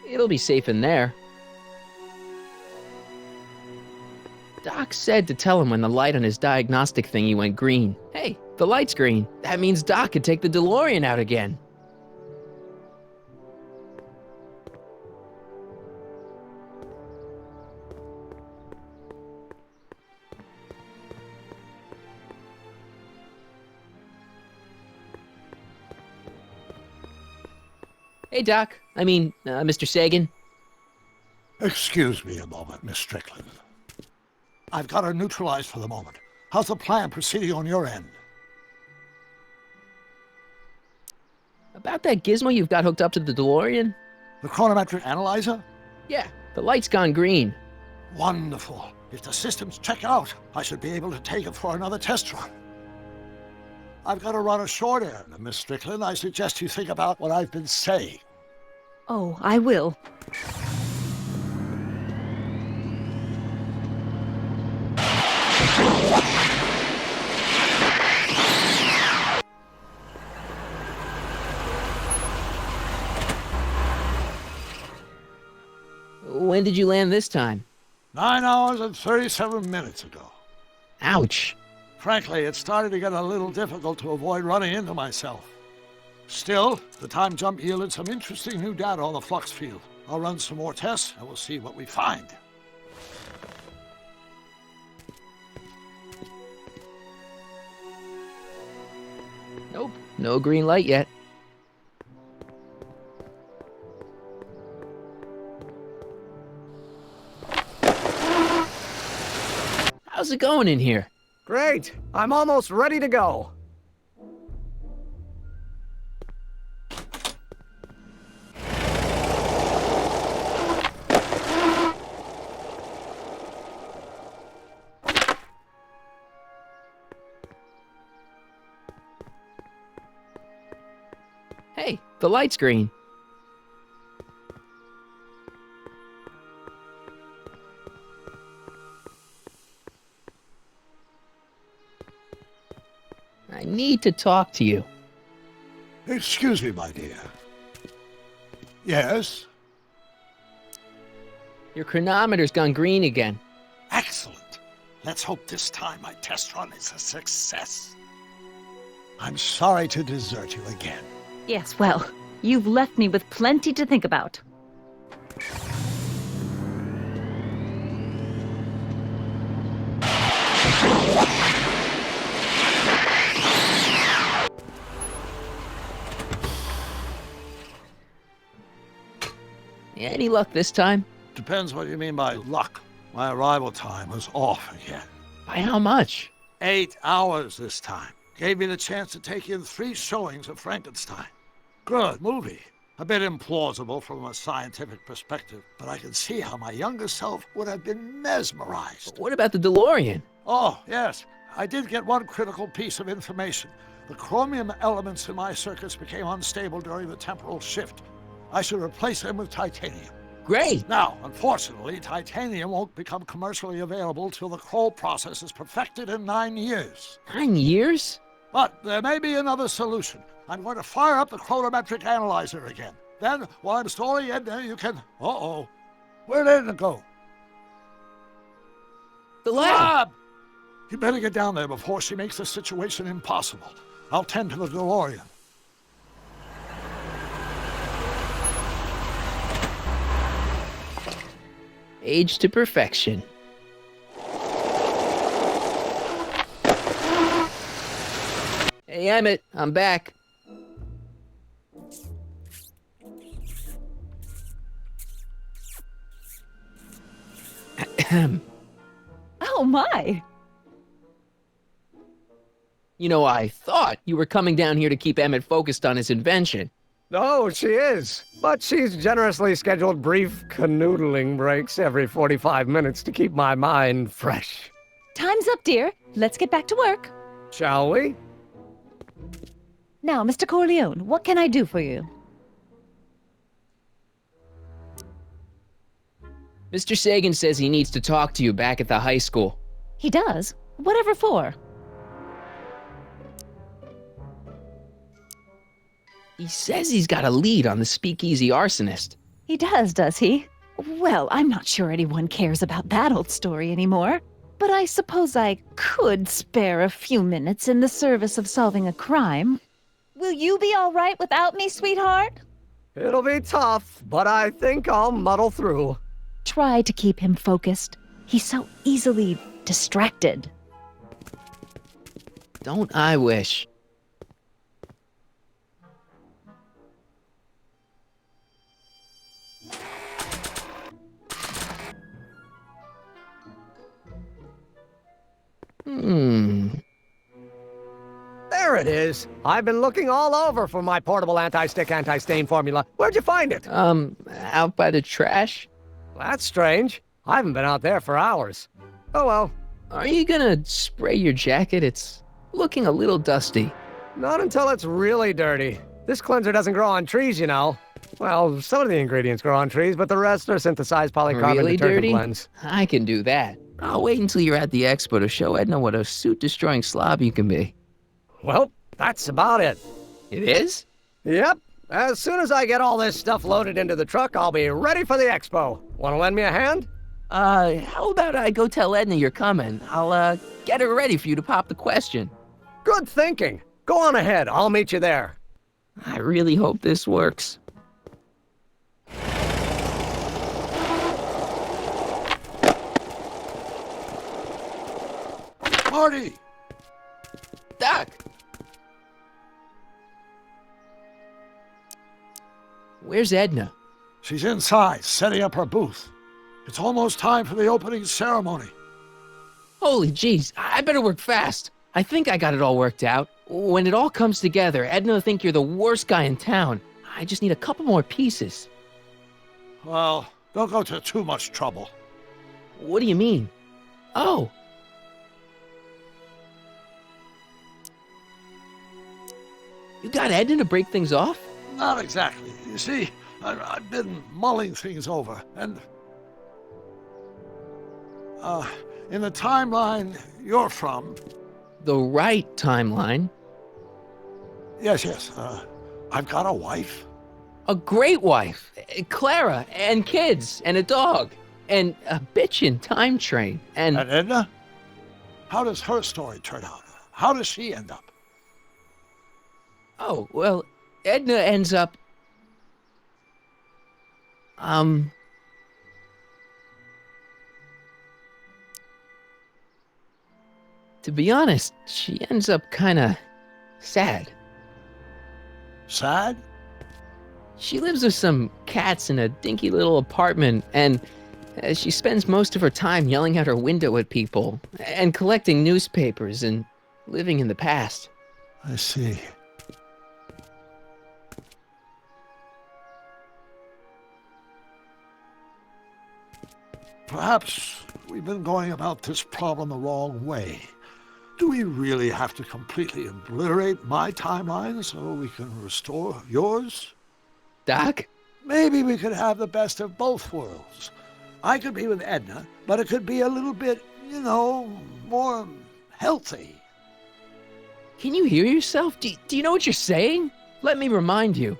It'll be safe in there. Doc said to tell him when the light on his diagnostic thingy went green. Hey, the light's green. That means Doc could take the DeLorean out again. Hey, Doc. Mr. Sagan. Excuse me a moment, Miss Strickland. I've got her neutralized for the moment. How's the plan proceeding on your end? About that gizmo you've got hooked up to the DeLorean? The chronometric analyzer? Yeah, the light's gone green. Wonderful. If the systems check out, I should be able to take it for another test run. I've got to run a short errand, Miss Strickland. I suggest you think about what I've been saying. Oh, I will. When did you land this time? 9 hours and 37 minutes ago. Ouch. Frankly, it started to get a little difficult to avoid running into myself. Still, the time jump yielded some interesting new data on the flux field. I'll run some more tests and we'll see what we find. Nope, no green light yet. How's it going in here? Great! I'm almost ready to go. Hey, the light's green. I need to talk to you. Excuse me, my dear. Yes? Your chronometer's gone green again. Excellent. Let's hope this time my test run is a success. I'm sorry to desert you again. Yes, well, you've left me with plenty to think about. Any luck this time? Depends what you mean by luck. My arrival time was off again. By how much? 8 hours this time. Gave me the chance to take in 3 showings of Frankenstein. Good movie. A bit implausible from a scientific perspective, but I can see how my younger self would have been mesmerized. What about the DeLorean? Oh, yes. I did get one critical piece of information. The chromium elements in my circuits became unstable during the temporal shift. I should replace them with titanium. Great! Now, unfortunately, titanium won't become commercially available till the Kroll process is perfected in 9 years. 9 years? But there may be another solution. I'm going to fire up the chronometric analyzer again. Then, while I'm stalling in there, you can... Uh-oh. Where did it go? The lab! You better get down there before she makes the situation impossible. I'll tend to the DeLorean. Age to perfection. Hey, Emmett, I'm back. Oh my! You know, I thought you were coming down here to keep Emmett focused on his invention. Oh, she is. But she's generously scheduled brief canoodling breaks every 45 minutes to keep my mind fresh. Time's up, dear. Let's get back to work. Shall we? Now, Mr. Corleone, what can I do for you? Mr. Sagan says he needs to talk to you back at the high school. He does? Whatever for? He says he's got a lead on the speakeasy arsonist. He does he? Well, I'm not sure anyone cares about that old story anymore. But I suppose I could spare a few minutes in the service of solving a crime. Will you be all right without me, sweetheart? It'll be tough, but I think I'll muddle through. Try to keep him focused. He's so easily distracted. Don't I wish? Hmm. There it is. I've been looking all over for my portable anti-stick, anti-stain formula. Where'd you find it? Out by the trash? That's strange. I haven't been out there for hours. Oh well. Are you gonna spray your jacket? It's looking a little dusty. Not until it's really dirty. This cleanser doesn't grow on trees, you know. Well, some of the ingredients grow on trees, but the rest are synthesized polycarbonate Really detergent dirty? blends. I can do that. I'll wait until you're at the expo to show Edna what a suit-destroying slob you can be. Well, that's about it. It is? Yep. As soon as I get all this stuff loaded into the truck, I'll be ready for the expo. Want to lend me a hand? How about I go tell Edna you're coming? I'll, get her ready for you to pop the question. Good thinking. Go on ahead. I'll meet you there. I really hope this works. Marty! Doc! Where's Edna? She's inside, setting up her booth. It's almost time for the opening ceremony. Holy jeez, I better work fast. I think I got it all worked out. When it all comes together, Edna will think you're the worst guy in town. I just need a couple more pieces. Well, don't go to too much trouble. What do you mean? Oh. You got Edna to break things off? Not exactly. You see, I've been mulling things over, and... in the timeline you're from... The right timeline? Yes, I've got a wife. A great wife. Clara, and kids, and a dog, and a bitchin' time train, and... And Edna? How does her story turn out? How does she end up? Oh, well, Edna ends up... To be honest, she ends up kinda sad. Sad? She lives with some cats in a dinky little apartment, and she spends most of her time yelling out her window at people, and collecting newspapers, and living in the past. I see. Perhaps we've been going about this problem the wrong way. Do we really have to completely obliterate my timeline so we can restore yours? Doc? Maybe we could have the best of both worlds. I could be with Edna, but it could be a little bit, you know, more healthy. Can you hear yourself? Do you know what you're saying? Let me remind you.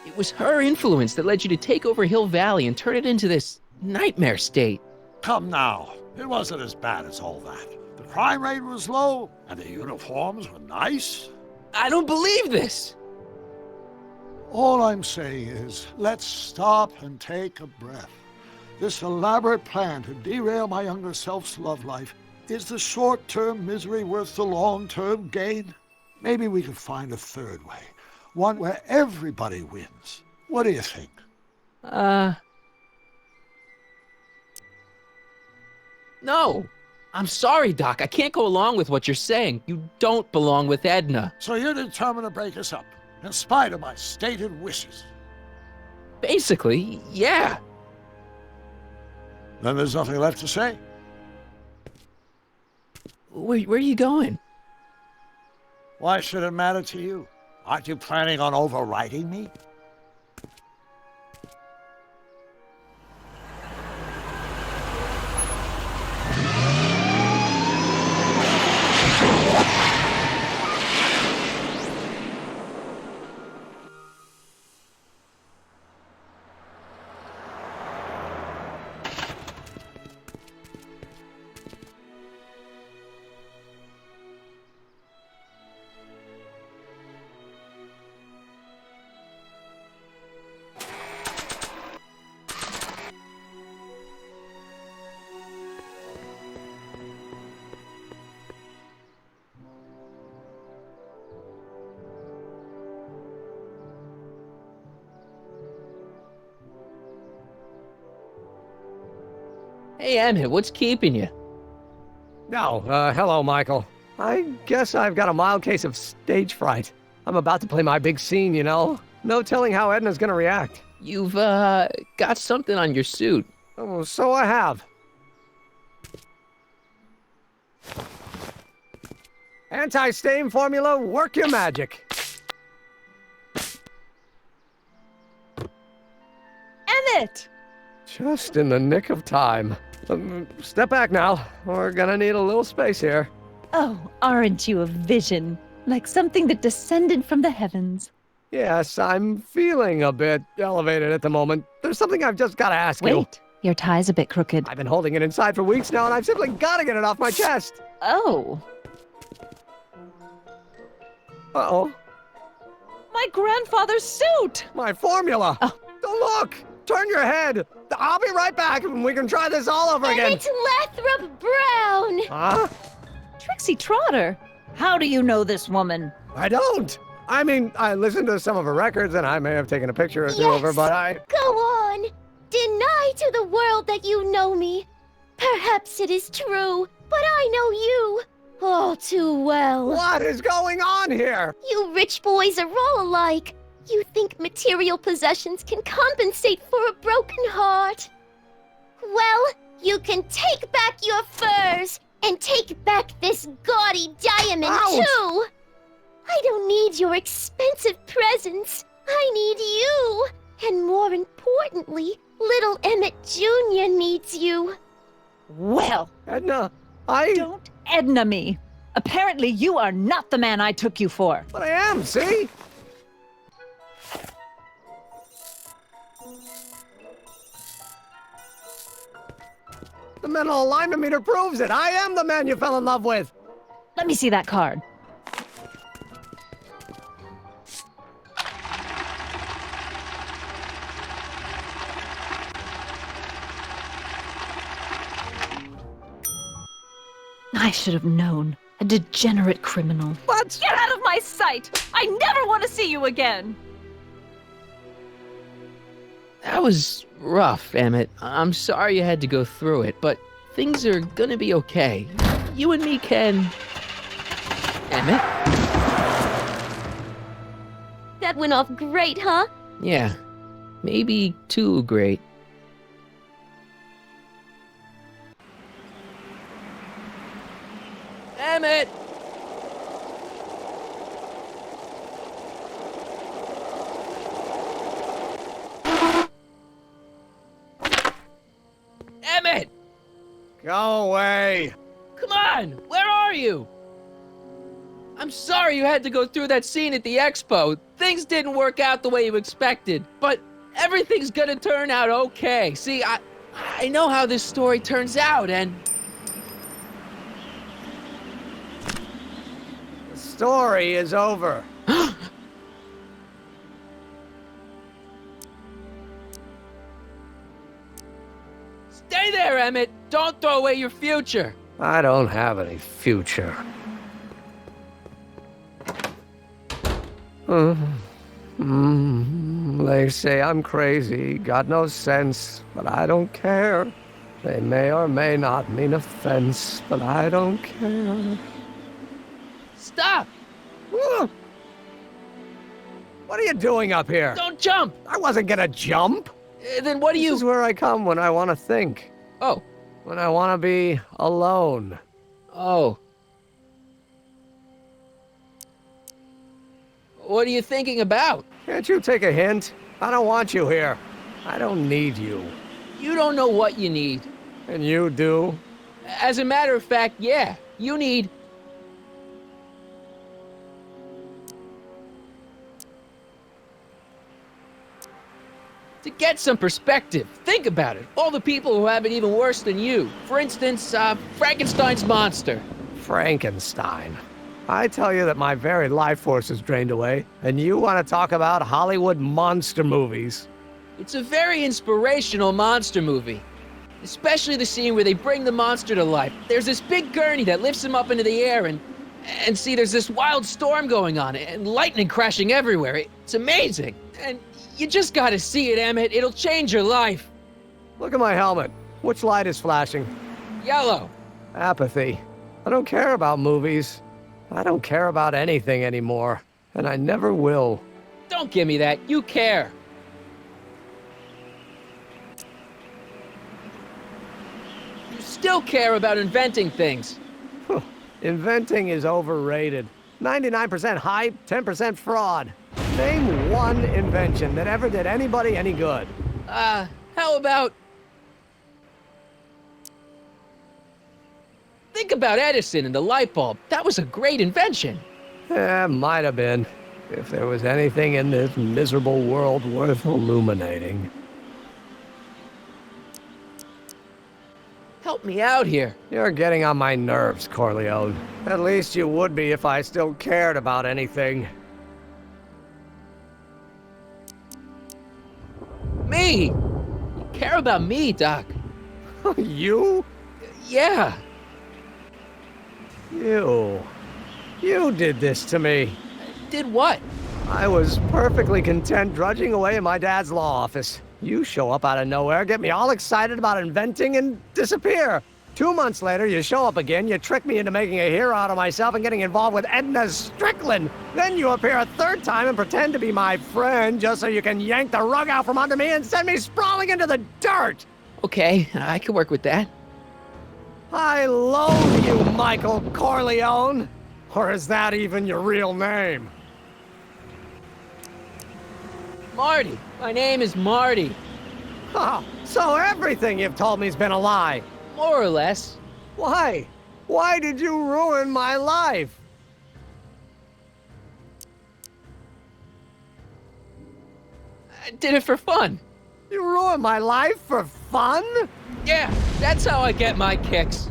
It was her influence that led you to take over Hill Valley and turn it into this nightmare state. Come now, it wasn't as bad as all that. The crime rate was low, and the uniforms were nice. I don't believe this! All I'm saying is, let's stop and take a breath. This elaborate plan to derail my younger self's love life, is the short-term misery worth the long-term gain? Maybe we could find a third way. One where everybody wins. What do you think? No. I'm sorry, Doc. I can't go along with what you're saying. You don't belong with Edna. So you're determined to break us up, in spite of my stated wishes? Basically, yeah. Then there's nothing left to say. Where are you going? Why should it matter to you? Aren't you planning on overriding me? Hey, Emmett, what's keeping you? No, hello, Michael. I guess I've got a mild case of stage fright. I'm about to play my big scene, you know? No telling how Edna's gonna react. You've, got something on your suit. Oh, so I have. Anti-stain formula, work your magic. Emmett! Just in the nick of time. Step back now. We're gonna need a little space here. Oh, aren't you a vision? Like something that descended from the heavens. Yes, I'm feeling a bit elevated at the moment. There's something I've just gotta ask you. Wait, your tie's a bit crooked. I've been holding it inside for weeks now, and I've simply gotta get it off my chest. Oh. Uh-oh. My grandfather's suit! My formula! Oh. Look! Turn your head! I'll be right back, and we can try this all over again. Emmett Lathrop Brown! Huh? Trixie Trotter! How do you know this woman? I don't! I mean, I listened to some of her records, and I may have taken a picture or two of her, but I... Go on! Deny to the world that you know me. Perhaps it is true, but I know you all too well. What is going on here? You rich boys are all alike. You think material possessions can compensate for a broken heart. Well, you can take back your furs and take back this gaudy diamond, too. I don't need your expensive presents. I need you. And more importantly, little Emmett Jr. needs you. Well, Edna, Don't Edna me. Apparently you are not the man I took you for. But I am, see? The mental alignment meter proves it. I am the man you fell in love with. Let me see that card. I should have known. A degenerate criminal. What? Get out of my sight! I never want to see you again! That was rough, Emmett. I'm sorry you had to go through it, but things are gonna be okay. You and me can... Emmett? That went off great, huh? Yeah, maybe too great. Emmett! Emmett! Go away. Come on! Where are you? I'm sorry you had to go through that scene at the expo. Things didn't work out the way you expected, but everything's gonna turn out okay. See, I know how this story turns out, and... The story is over. Stay there, Emmett! Don't throw away your future! I don't have any future. They say I'm crazy, got no sense, but I don't care. They may or may not mean offense, but I don't care. Stop! What are you doing up here? Don't jump! I wasn't gonna jump. Then what do you... This is where I come when I want to think. Oh. When I want to be alone. Oh. What are you thinking about? Can't you take a hint? I don't want you here. I don't need you. You don't know what you need. And you do? As a matter of fact, yeah. You need... To get some perspective, think about it. All the people who have it even worse than you. For instance, Frankenstein's monster. Frankenstein. I tell you that my very life force is drained away, and you want to talk about Hollywood monster movies. It's a very inspirational monster movie. Especially the scene where they bring the monster to life. There's this big gurney that lifts him up into the air, and see, there's this wild storm going on, and lightning crashing everywhere. It's amazing. And you just gotta see it, Emmett. It'll change your life. Look at my helmet. Which light is flashing? Yellow. Apathy. I don't care about movies. I don't care about anything anymore. And I never will. Don't give me that. You care. You still care about inventing things. Inventing is overrated. 99% hype, 10% fraud. Name one invention that ever did anybody any good. How about... Think about Edison and the light bulb. That was a great invention. Might have been. If there was anything in this miserable world worth illuminating. Help me out here. You're getting on my nerves, Corleone. At least you would be if I still cared about anything. Me! You care about me, Doc. You? Yeah. You did this to me. Did what? I was perfectly content drudging away in my dad's law office. You show up out of nowhere, get me all excited about inventing, and disappear. 2 months later, you show up again, you trick me into making a hero out of myself and getting involved with Edna Strickland. Then you appear a third time and pretend to be my friend just so you can yank the rug out from under me and send me sprawling into the dirt. Okay, I can work with that. I loathe you, Michael Corleone. Or is that even your real name? Marty. My name is Marty. Oh, so everything you've told me's been a lie. More or less. Why? Why did you ruin my life? I did it for fun. You ruined my life for fun? Yeah, that's how I get my kicks.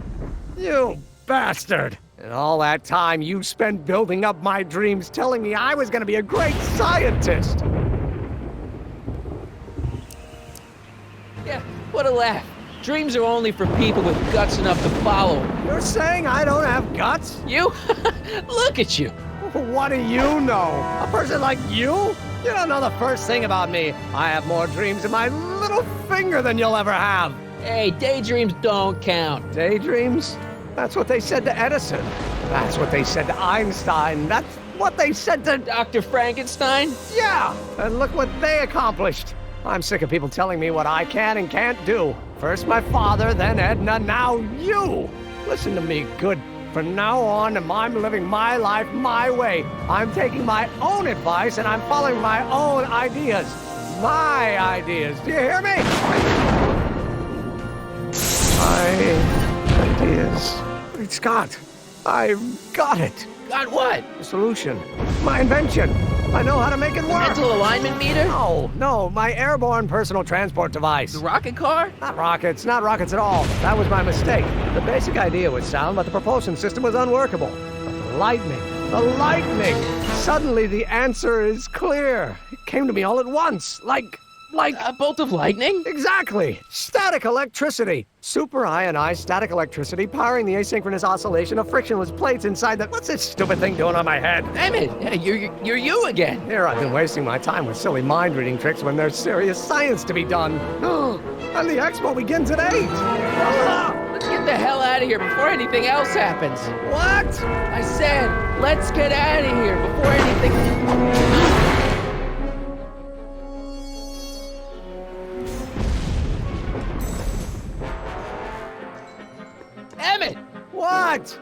You bastard! And all that time you spent building up my dreams, telling me I was gonna be a great scientist! Yeah, what a laugh. Dreams are only for people with guts enough to follow. You're saying I don't have guts? You? Look at you. What do you know? A person like you? You don't know the first thing about me. I have more dreams in my little finger than you'll ever have. Hey, daydreams don't count. Daydreams? That's what they said to Edison. That's what they said to Einstein. That's what they said to Dr. Frankenstein? Yeah, and look what they accomplished. I'm sick of people telling me what I can and can't do. First my father, then Edna, now you. Listen to me, good. From now on, I'm living my life my way. I'm taking my own advice and I'm following my own ideas. My ideas. Do you hear me? My ideas. Great Scott. I've got it. Got what? The solution. My invention. I know how to make it work. Mental alignment meter? No, my airborne personal transport device. The rocket car? Not rockets at all. That was my mistake. The basic idea was sound, but the propulsion system was unworkable. But the lightning. Suddenly the answer is clear. It came to me all at once, like a bolt of lightning? Exactly. Static electricity. Super ionized static electricity powering the asynchronous oscillation of frictionless plates inside the... What's this stupid thing doing on my head? Damn it. Yeah, you're you again. Here I've been wasting my time with silly mind-reading tricks when there's serious science to be done. And the expo begins at 8. Let's get the hell out of here before anything else happens. What? I said, let's get out of here before anything... Emmett! What?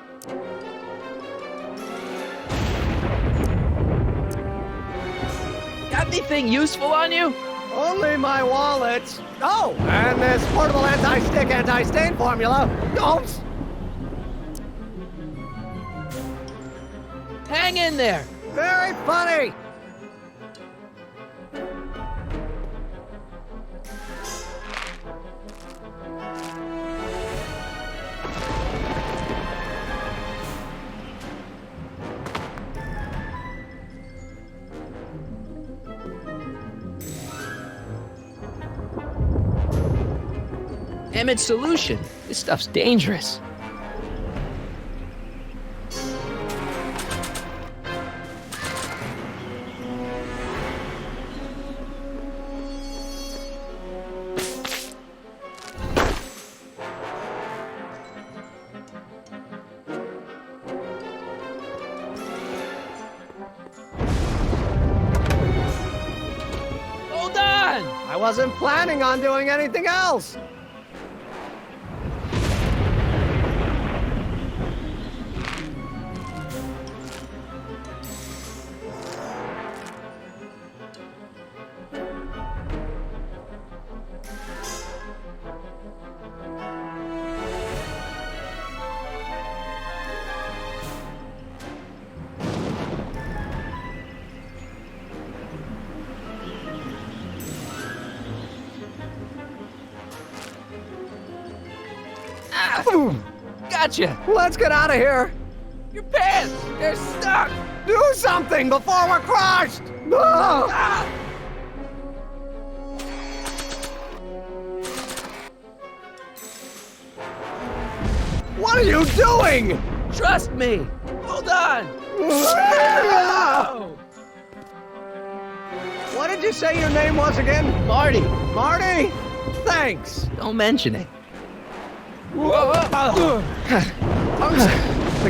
Got anything useful on you? Only my wallet. Oh, and this portable anti-stick, anti-stain formula. Oops. Hang in there. Very funny. Emmett's solution. This stuff's dangerous. Wasn't planning on doing anything else. Gotcha! Let's get out of here! Your pants! They're stuck! Do something before we're crushed! Ah! What are you doing? Trust me! Hold on! What did you say your name was again? Marty! Marty? Thanks! Don't mention it. The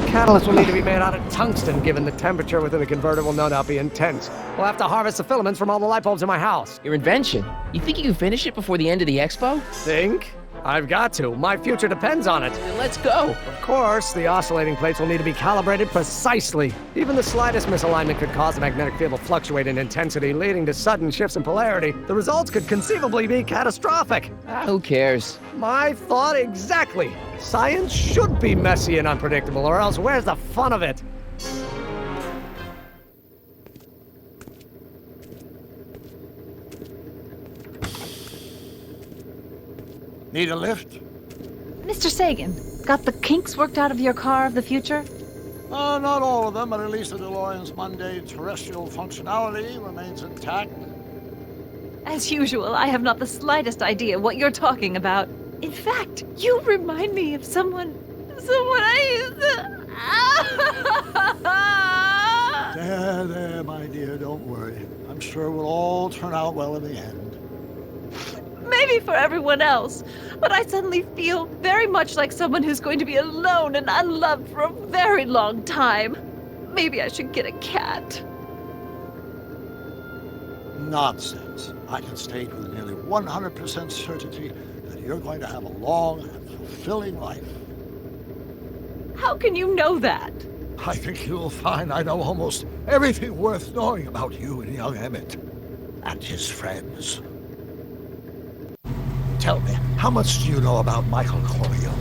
catalyst will need to be made out of tungsten, given the temperature within the converter will no doubt be intense. We'll have to harvest the filaments from all the light bulbs in my house. Your invention? You think you can finish it before the end of the expo? Think? I've got to. My future depends on it. Then let's go. Of course, the oscillating plates will need to be calibrated precisely. Even the slightest misalignment could cause the magnetic field to fluctuate in intensity, leading to sudden shifts in polarity. The results could conceivably be catastrophic. Who cares? My thought exactly. Science should be messy and unpredictable, or else where's the fun of it? Need a lift? Mr. Sagan, got the kinks worked out of your car of the future? Not all of them, but at least the DeLorean's mundane terrestrial functionality remains intact. As usual, I have not the slightest idea what you're talking about. In fact, you remind me of someone I used to... There, my dear, don't worry. I'm sure we'll all turn out well in the end. Maybe for everyone else, but I suddenly feel very much like someone who's going to be alone and unloved for a very long time. Maybe I should get a cat. Nonsense. I can state with nearly 100% certainty that you're going to have a long and fulfilling life. How can you know that? I think you'll find I know almost everything worth knowing about you and young Emmett and his friends. Tell me, how much do you know about Michael Corleone?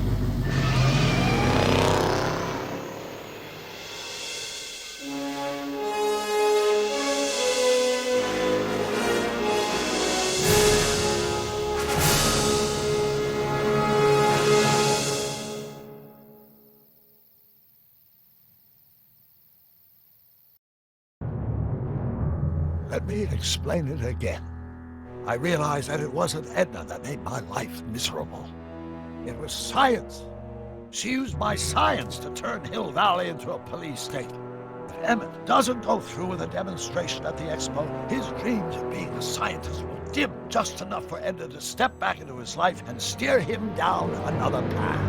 Let me explain it again. I realized that it wasn't Edna that made my life miserable. It was science. She used my science to turn Hill Valley into a police state. If Emmett doesn't go through with a demonstration at the expo, his dreams of being a scientist will dim just enough for Edna to step back into his life and steer him down another path.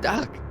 Doc.